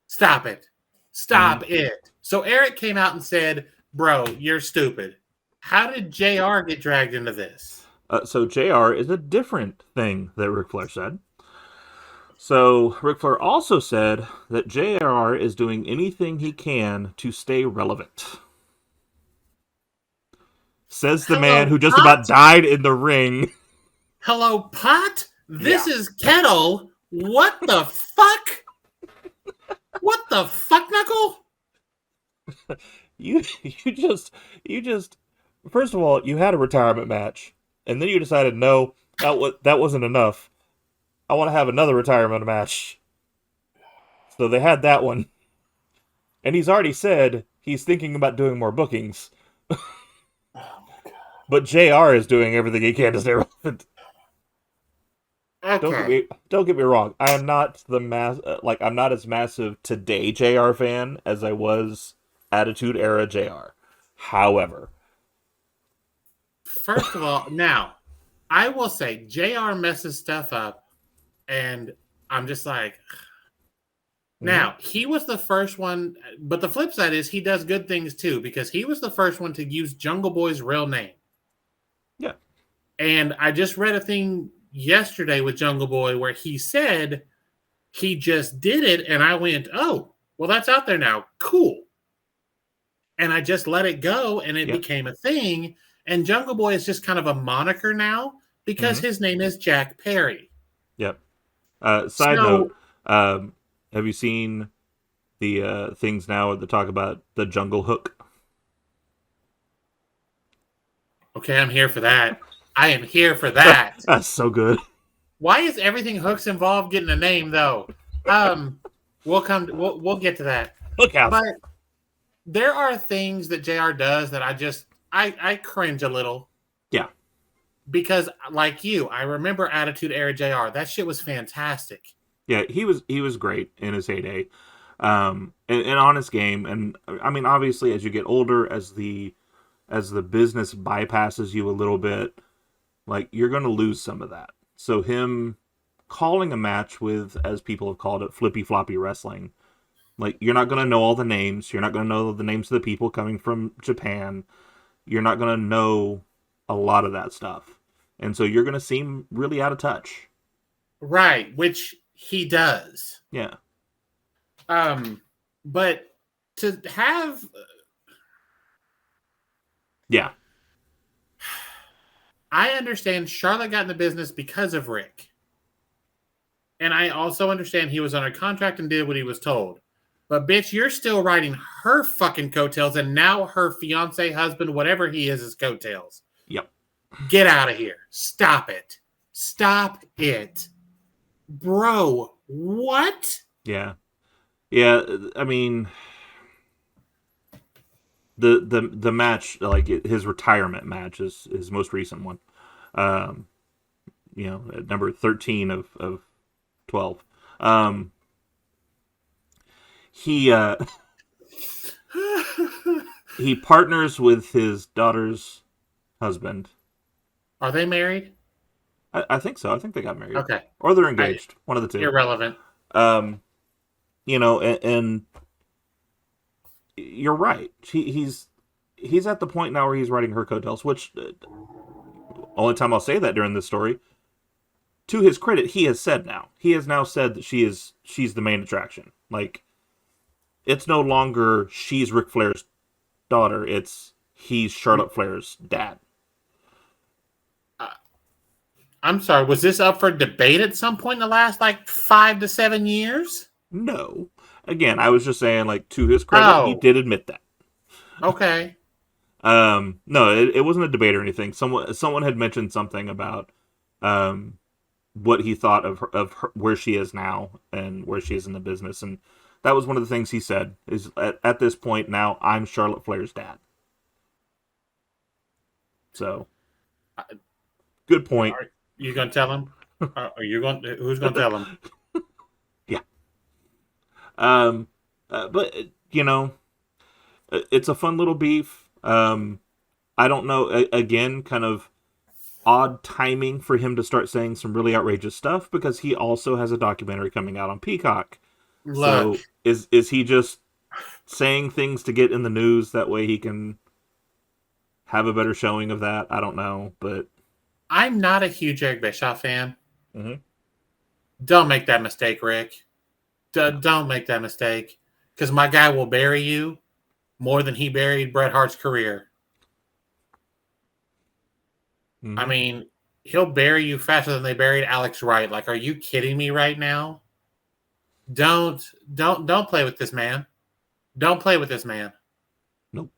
Stop it. Stop it. So Eric came out and said Bro, you're stupid. How did JR get dragged into this? So JR is a different thing that Ric Flair said. So Ric Flair also said that JR is doing anything he can to stay relevant. Says the man Hello, who just pot? about died in the ring. Hello, pot? This Yeah. is kettle. What the fuck? What the fuck, Knuckle? You you just first of all, you had a retirement match, and then you decided no, that wasn't enough. I want to have another retirement match. So they had that one. And he's already said he's thinking about doing more bookings. But JR is doing everything he can to stay relevant. Okay. Don't get me wrong. I am not I'm not as massive today JR fan as I was Attitude Era JR. However, First of all, now, I will say JR messes stuff up, and I'm just like, now, he was the first one, but the flip side is he does good things too, because he was the first one to use Jungle Boy's real name. yeah. And I just read a thing yesterday with Jungle Boy where he said he just did it, and I went, oh, well, that's out there now. Cool. And I just let it go, and it became a thing. And Jungle Boy is just kind of a moniker now because his name is Jack Perry. Yep. Side note, have you seen the things now that talk about the jungle hook? Okay, I'm here for that. I am here for that. That's so good. Why is everything hooks involved getting a name though? We'll get to that. Look out. But there are things that JR does that I cringe a little. Yeah. Because like you, I remember Attitude Era JR. That shit was fantastic. Yeah, he was great in his heyday. And on his game, and I mean obviously as you get older, as the business bypasses you a little bit, like you're gonna lose some of that. So him calling a match with, as people have called it, flippy floppy wrestling, like you're not gonna know all the names, you're not gonna know the names of the people coming from Japan, you're not gonna know a lot of that stuff. And so you're gonna seem really out of touch. Right, which he does. Yeah. But to have Yeah. I understand Charlotte got in the business because of Rick. And I also understand he was under contract and did what he was told. But bitch, you're still riding her fucking coattails and now her fiance, husband, whatever he is coattails. Yep. Get out of here. Stop it. Stop it. Bro, what? Yeah. Yeah, I mean the match, like his retirement match is his most recent one. At number 13 of 12. He he partners with his daughter's husband. Are they married? I think so. I think they got married. Okay. Or they're engaged. One of the two. Irrelevant. And you're right. He's at the point now where he's writing her coattails, which only time I'll say that during this story. To his credit, he has said now. He has now said that she's the main attraction. Like, it's no longer she's Ric Flair's daughter. It's he's Charlotte Flair's dad. I'm sorry. Was this up for debate at some point in the last 5 to 7 years? No. Again, I was just saying, to his credit, he did admit that. Okay. No, it wasn't a debate or anything. Someone had mentioned something about what he thought of her, where she is now and where she is in the business, and that was one of the things he said. Is at this point now, I'm Charlotte Flair's dad. So, good point. Are you going to tell him? Who's going to tell him? Yeah. But it's a fun little beef. I don't know. Again, kind of odd timing for him to start saying some really outrageous stuff because he also has a documentary coming out on Peacock. Look. So is he just saying things to get in the news that way he can have a better showing of that. I don't know, but I'm not a huge Eric Bischoff fan. mhm. Don't make that mistake, Rick. No. Don't make that mistake. Because my guy will bury you more than he buried Bret Hart's career. I Mhm. mean, he'll bury you faster than they buried Alex Wright. Like, are you kidding me right now? Don't play with this man. Don't play with this man. Nope.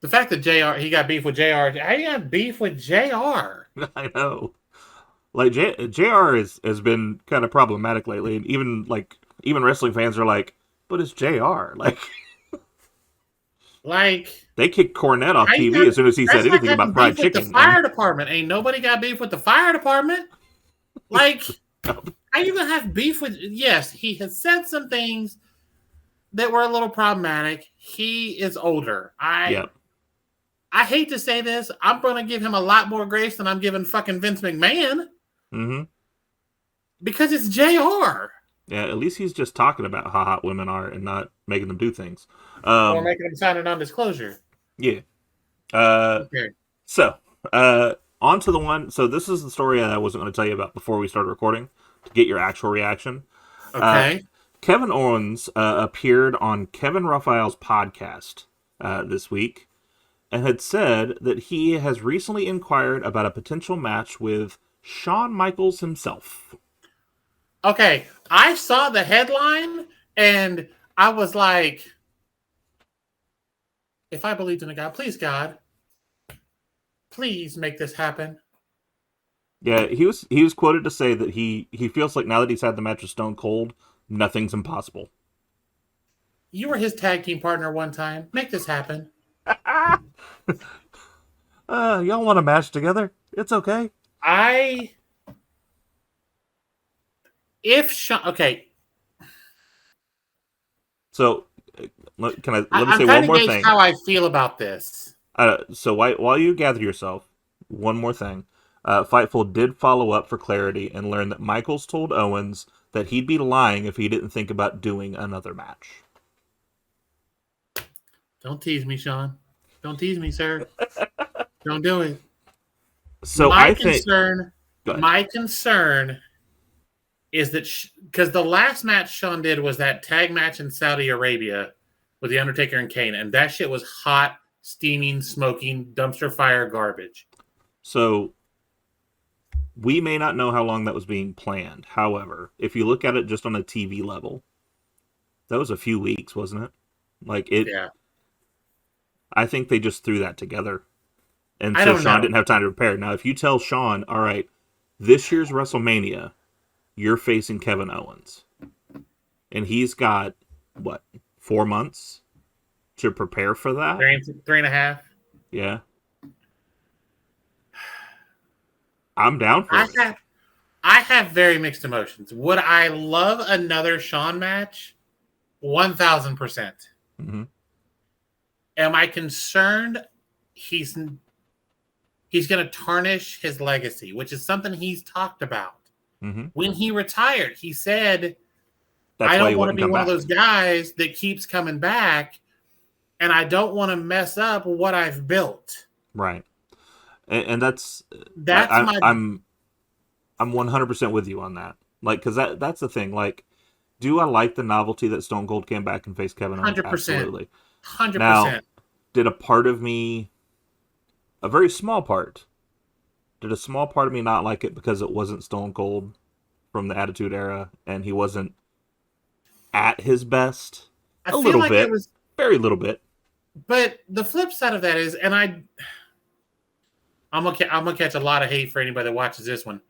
The fact that JR, he got beef with JR. How you got beef with JR? I know. Like JR has been kind of problematic lately, and even wrestling fans are like, "But it's JR." Like, They kicked Cornette off how you TV got, as soon as he said that's like anything having about fried beef with the chicken. And fire department. Ain't nobody got beef with the fire department. Like, how you gonna have beef with? Yes, he has said some things that were a little problematic. He is older. yeah, I hate to say this. I'm gonna give him a lot more grace than I'm giving fucking Vince McMahon mm-hmm. because it's JR. Yeah. At least he's just talking about how hot women are and not making them do things. Or making him sign a non-disclosure. Yeah. Okay. So, on to the one. So this is the story I wasn't going to tell you about before we started recording to get your actual reaction. Okay. Kevin Owens appeared on Kevin Raphael's podcast this week and had said that he has recently inquired about a potential match with Shawn Michaels himself. Okay. I saw the headline and I was like, if I believed in a God, please make this happen. Yeah, he was quoted to say that he feels like now that he's had the match with Stone Cold, nothing's impossible. You were his tag team partner one time. Make this happen. Y'all want a match together? It's okay. If Shawn, okay. So, let me I'm say trying one to more gauge thing. how I feel about this. So while you gather yourself, one more thing. Fightful did follow up for clarity and learned that Michaels told Owens that he'd be lying if he didn't think about doing another match. Don't tease me, Shawn. Don't tease me, sir. Don't do it. So My I think concern is that because the last match Shawn did was that tag match in Saudi Arabia with The Undertaker and Kane, and that shit was hot, steaming, smoking, dumpster fire garbage. So we may not know how long that was being planned. However, if you look at it just on a TV level, that was a few weeks, wasn't it? Yeah. I think they just threw that together. And I so don't Shawn know. didn't have time to prepare. Now, if you tell Shawn, all right, this year's WrestleMania, you're facing Kevin Owens. And he's got, 4 months to prepare for that? 3.5. Yeah. I'm down for it. I have very mixed emotions. Would I love another Shawn match? 1,000%. Mm-hmm. Am I concerned he's going to tarnish his legacy, which is something he's talked about. Mm-hmm. When he retired, he said, That's I why don't want to be one back. of those guys that keeps coming back, and I don't want to mess up what I've built. Right. And that's I'm 100% with you on that. Because that's the thing. Do I like the novelty that Stone Cold came back and faced Kevin Owens? 100%. Absolutely. 100%. Now, did a part of me, a very small part, not like it because it wasn't Stone Cold from the Attitude Era and he wasn't at his best? I A feel little like bit. it was, Very little bit. but the flip side of that is, and I'm gonna catch a lot of hate for anybody that watches this one.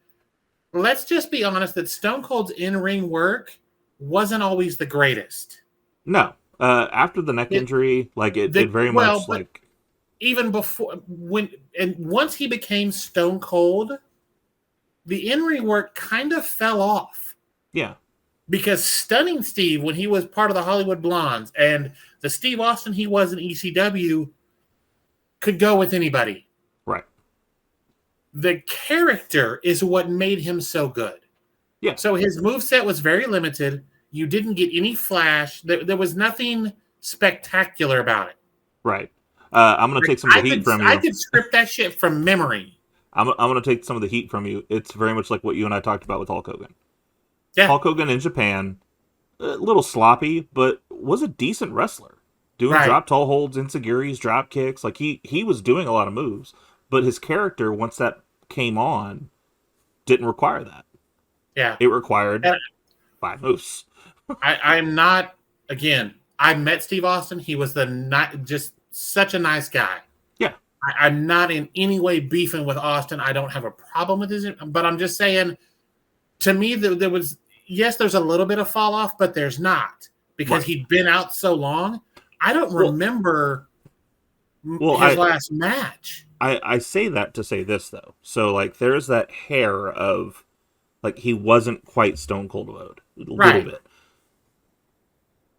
Let's just be honest that Stone Cold's in-ring work wasn't always the greatest. No. After the neck injury, it very much even before once he became Stone Cold, the in-ring work kind of fell off. Yeah. Because Stunning Steve, when he was part of the Hollywood Blondes, and the Steve Austin he was in ECW, could go with anybody. Right. The character is what made him so good. Yeah. So his moveset was very limited. You didn't get any flash. There was nothing spectacular about it. Right. I'm going to Like, take some of the heat from I you. could script that shit from memory. I'm going to take some of the heat from you. It's very much like what you and I talked about with Hulk Hogan. Yeah, Hulk Hogan in Japan, a little sloppy, but was a decent wrestler. Doing right. drop toe holds, enziguris, drop kicks. Like he was doing a lot of moves, but his character, once that came on, didn't require that. Yeah. It required And 5 moves. I'm not, again, I met Steve Austin. He was just such a nice guy. Yeah. I'm not in any way beefing with Austin. I don't have a problem with his, but I'm just saying, to me, there was, yes, there's a little bit of fall off, but there's not, because Right. he'd been out so long. I don't Well, remember well, his last match. I say that to say this though. So like there's that hair of like he wasn't quite Stone Cold Road. A little Right. bit.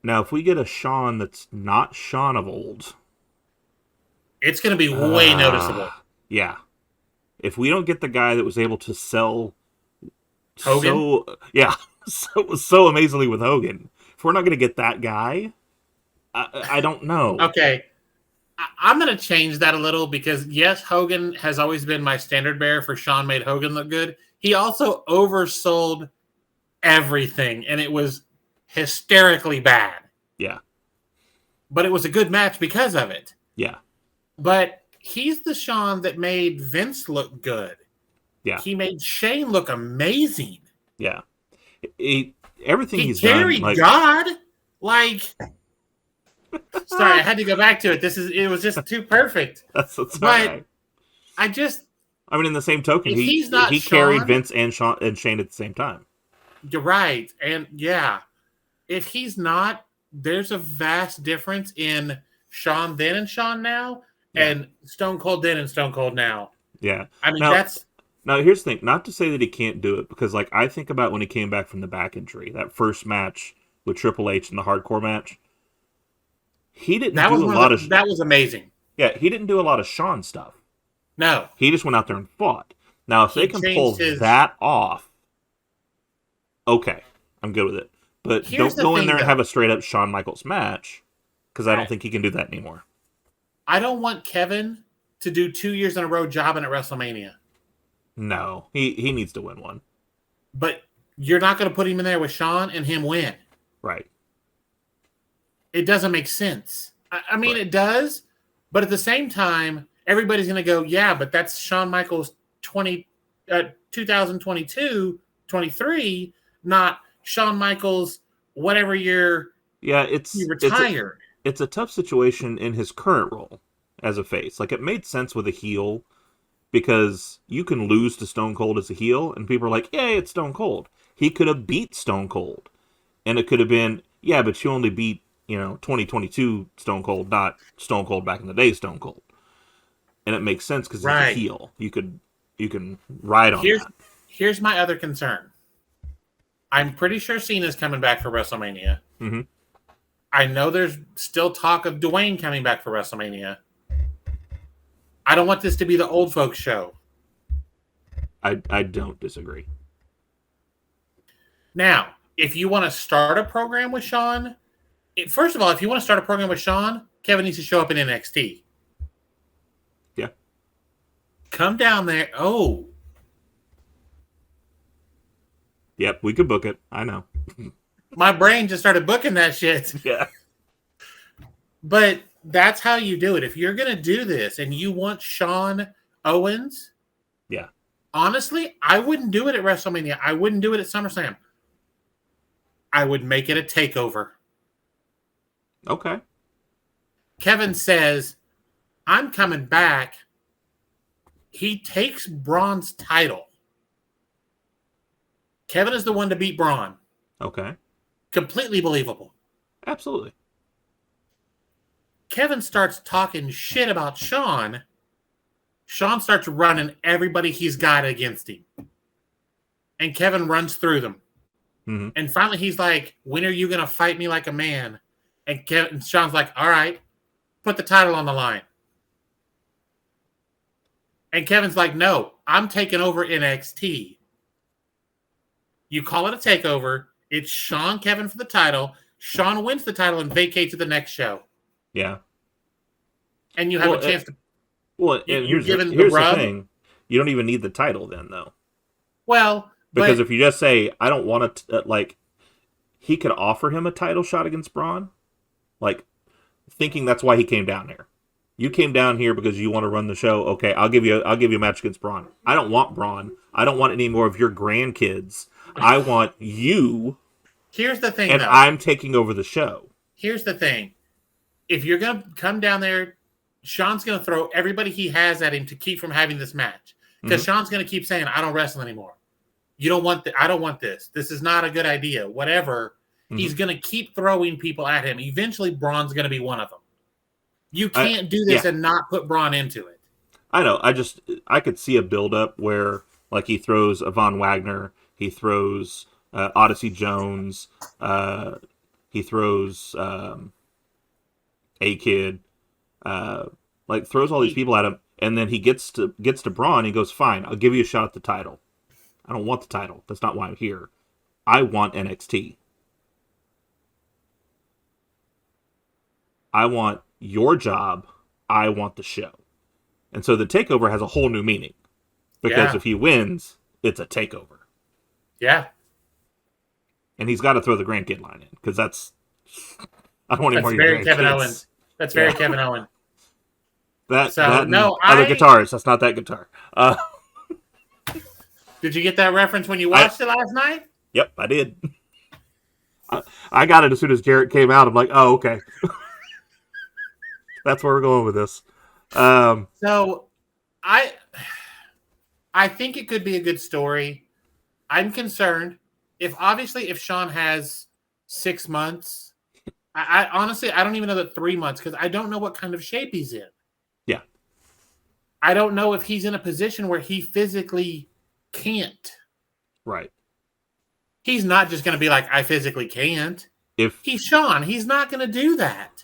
Now if we get a Shawn that's not Shawn of old, It's going to be way noticeable. yeah. If we don't get the guy that was able to sell Hogan? so yeah, so amazingly with Hogan, if we're not going to get that guy, I don't know. Okay. I'm going to change that a little because, yes, Hogan has always been my standard bearer for Shawn made Hogan look good. He also oversold everything, and it was hysterically bad. Yeah. But it was a good match because of it. Yeah. But he's the Shawn that made Vince look good. Yeah. He made Shane look amazing. Yeah. Everything He he's carried done, like, God. Like, sorry, I had to go back to it. It was just too perfect. that's But right. I mean, in the same token, if he's not he carried Shawn, Vince and Shane at the same time. you're right. And yeah, if he's not, there's a vast difference in Shawn then and Shawn now, and Stone Cold then and Stone Cold now. Yeah. I mean, Now here's the thing. Not to say that he can't do it, because like I think about when he came back from the back injury, that first match with Triple H in the hardcore match. He didn't that do was a lot of that was amazing. yeah. He didn't do a lot of Shawn stuff. No, He just went out there and fought. Now, if He they can pull changed his- that off, okay, I'm good with it. But Here's don't the go in thing, there and though. have a straight up Shawn Michaels match, because I don't Right. think he can do that anymore. I don't want Kevin to do 2 years in a row jobbing at WrestleMania. No, he needs to win one. But you're not going to put him in there with Shawn and him win. Right. It doesn't make sense. I mean, Right. it does, but at the same time, everybody's going to go, yeah, but that's Shawn Michaels 2022, 23, not Shawn Michaels whatever year Yeah, he retired. it's a tough situation in his current role as a face. Like it made sense with a heel, because you can lose to Stone Cold as a heel, and people are like, "Yay, it's Stone Cold." He could have beat Stone Cold, and it could have been, "Yeah, but you only beat 2022 Stone Cold, not Stone Cold back in the day Stone Cold." And it makes sense because he's a Right. heel. You can ride on that. Here's my other concern. I'm pretty sure Cena's coming back for WrestleMania. Mhm. I know there's still talk of Dwayne coming back for WrestleMania. I don't want this to be the old folks show. I don't disagree. Now, if you want to start a program with Shawn, first of all, if you want to start a program with Shawn, Kevin needs to show up in NXT. Yeah. Come down there. Oh, Yep, we could book it. I know. my brain just started booking that shit. Yeah. But that's how you do it. If you're going to do this and you want Shawn Owens, Yeah. honestly, I wouldn't do it at WrestleMania. I wouldn't do it at SummerSlam. I would make it a takeover. Okay. Kevin says, I'm coming back. He takes Braun's title. Kevin is the one to beat Braun. Okay. Completely believable. Absolutely. Kevin starts talking shit about Shawn. Shawn starts running everybody he's got against him. And Kevin runs through them. Mm-hmm. And finally he's like, when are you going to fight me like a man? And Shawn's like, all right, put the title on the line. And Kevin's like, no, I'm taking over NXT. You call it a takeover. It's Shawn Kevin for the title. Shawn wins the title and vacates to the next show. Yeah. and you have a Well, chance to. well, and You're given the here's the rub. thing: you don't even need the title then, though, Well, because but if you just say I don't want to, like, he could offer him a title shot against Braun, like thinking that's why he came down here. You came down here because you want to run the show. Okay, I'll give you a match against Braun. I don't want Braun. I don't want any more of your grandkids. I want you, here's the thing, and though. I'm taking over the show. Here's the thing. If you're gonna come down there, Shawn's gonna throw everybody he has at him to keep from having this match because Shawn's gonna keep saying, "I don't wrestle anymore. You don't want I don't want this. This is not a good idea." Whatever. He's gonna keep throwing people at him. Eventually, Braun's gonna be one of them. You can't do this and not put Braun into it. I know. I could see a build up where like he throws a Von Wagner, he throws Odyssey Jones, he throws A Kid, like throws all these people at him, and then he gets to Braun. And he goes, "Fine, I'll give you a shot at the title. I don't want the title. That's not why I'm here. I want NXT. I want your job. I want the show." And so the takeover has a whole new meaning. Because if he wins, it's a takeover. Yeah. And he's got to throw the grandkid line in. Because that's... I don't want any more of your grandkids. Kevin Owens. That's very Kevin Owens. That other guitars. That's not that guitar. Did you get that reference when you watched it last night? Yep, I did. I got it as soon as Jarrett came out. I'm like, oh, okay. That's where we're going with this. So, I think it could be a good story. I'm concerned if Shawn has 6 months. I honestly I don't even know that 3 months because I don't know what kind of shape he's in. Yeah, I don't know if he's in a position where he physically can't. Right. He's not just going to be like, I physically can't. If he's Shawn, he's not going to do that.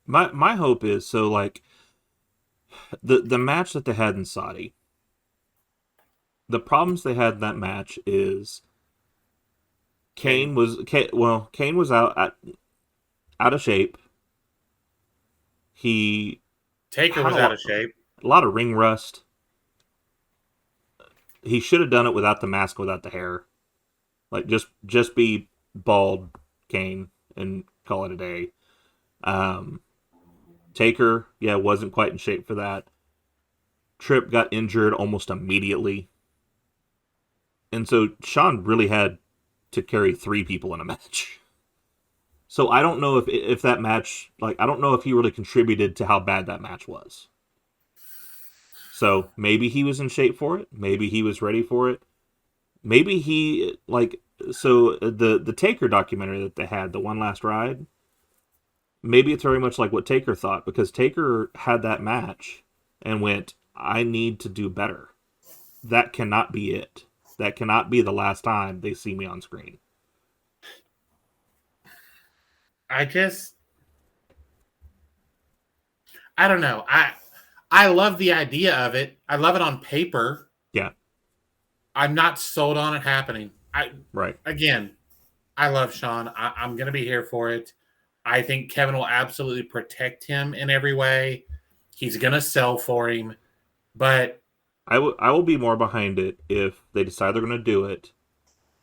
My hope is so like the match that they had in Saudi. The problems they had in that match is Kane was out of shape. Taker was out of shape. A lot of ring rust. He should have done it without the mask, without the hair. Like just be bald Kane and call it a day. Taker, wasn't quite in shape for that. Tripp got injured almost immediately. And so Shawn really had to carry 3 people in a match. So I don't know if that match, like, I don't know if he really contributed to how bad that match was. So maybe he was in shape for it. Maybe he was ready for it. Maybe he, like, so the Taker documentary that they had, the One Last Ride, maybe it's very much like what Taker thought, because Taker had that match and went, I need to do better. That cannot be it. That cannot be the last time they see me on screen. I don't know. I love the idea of it. I love it on paper. Yeah. I'm not sold on it happening. Right. Again, I love Shawn. I'm going to be here for it. I think Kevin will absolutely protect him in every way. He's going to sell for him. But I will be more behind it if they decide they're going to do it.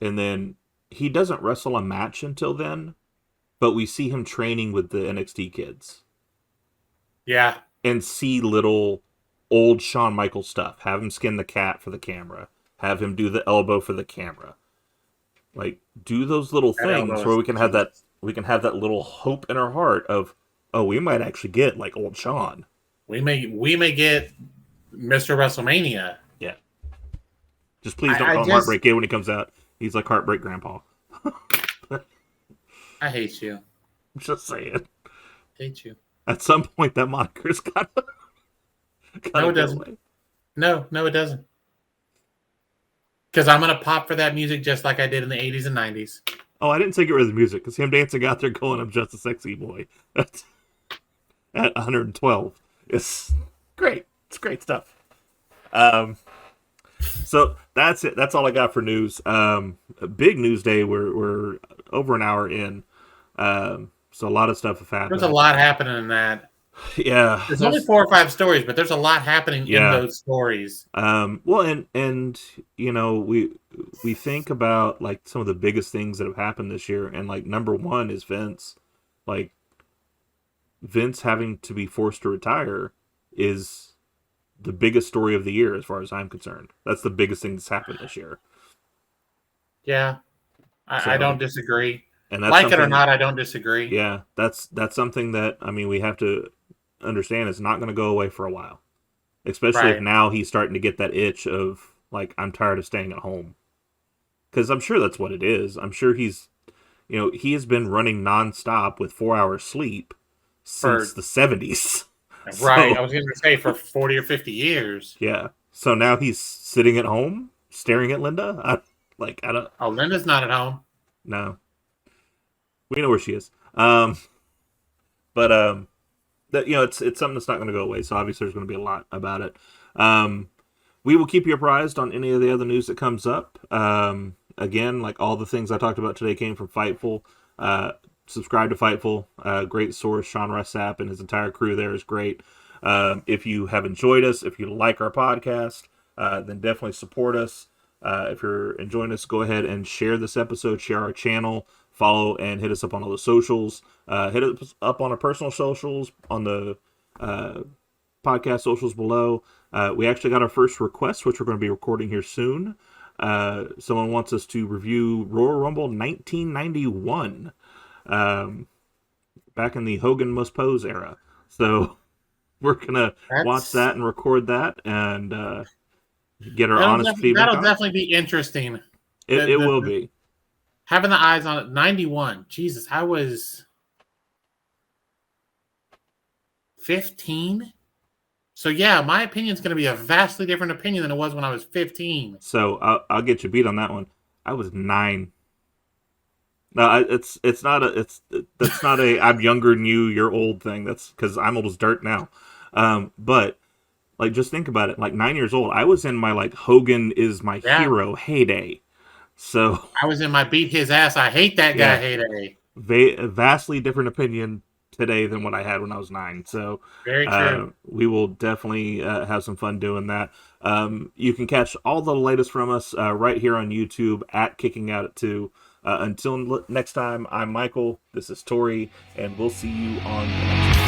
And then he doesn't wrestle a match until then. But we see him training with the NXT kids. Yeah. And see little old Shawn Michaels stuff. Have him skin the cat for the camera. Have him do the elbow for the camera. Like, do those little things where we can have that little hope in our heart of, oh, we might actually get like old Shawn. We may get Mr. WrestleMania. Yeah. Just please don't call him Heartbreak Kid when he comes out. He's like Heartbreak Grandpa. I hate you. I'm just saying. Hate you. At some point, that moniker's got to. No, it doesn't. Away. No, it doesn't. Because I'm going to pop for that music just like I did in the 80s and 90s. Oh, I didn't say get rid of the music, because him dancing out there going, I'm just a sexy boy. That's at 112. It's great. It's great stuff. So that's it. That's all I got for news. A big news day. We're over an hour in. So a lot of stuff have happened. There's a lot happening in that. Yeah, There's only 4 or 5 stories, but there's a lot happening in yeah. those stories. Well, and you know, we think about like some of the biggest things that have happened this year, and like number one is Vince. Like Vince having to be forced to retire is the biggest story of the year, as far as I'm concerned. That's the biggest thing that's happened this year. Yeah, I don't So, disagree. and that's Like it or something. not, I don't disagree. Yeah, that's something that I mean we have to understand is not going to go away for a while. Especially if Right. now he's starting to get that itch of like I'm tired of staying at home. Because I'm sure that's what it is. I'm sure he has been running nonstop with 4 hours sleep since For the 70s. right, I So was going to say for 40 or 50 years. yeah, so now he's sitting at home staring at Linda. I don't Oh, Linda's not at home. know. We know where she is. But that it's something that's not going to go away. So obviously there's going to be a lot about it. Um, we will keep you apprised on any of the other news that comes up. Again, like all the things I talked about today came from Fightful. Subscribe to Fightful. Great source. Sean Rossap and his entire crew there is great. If you have enjoyed us, if you like our podcast, then definitely support us. If you're enjoying us, go ahead and share this episode, share our channel, follow, and hit us up on all the socials. Hit us up on our personal socials, on the podcast socials below. We actually got our first request, which we're going to be recording here soon. Someone wants us to review Royal Rumble 1991, back in the Hogan Must Pose era. So we're going to watch That's that and record that and get our honest feedback that'll on it. definitely be interesting. It will be. Having the eyes on it. 91. Jesus, I was 15. So yeah, my opinion is going to be a vastly different opinion than it was when I was 15. So I'll get you beat on that one. I was 9. No, it's not a that's not a I'm younger than you, you're old thing. That's because I'm old as dirt now. But like just think about it. Like 9 years old, I was in my like Hogan is my Yeah, hero heyday. So I was in my beat his ass. I hate that guy yeah, heyday. vastly different opinion today than what I had when I was 9. So Very true. we will definitely have some fun doing that. You can catch all the latest from us right here on YouTube at Kicking Out at 2. Until next time, I'm Michael. This is Tori, and we'll see you on the next one.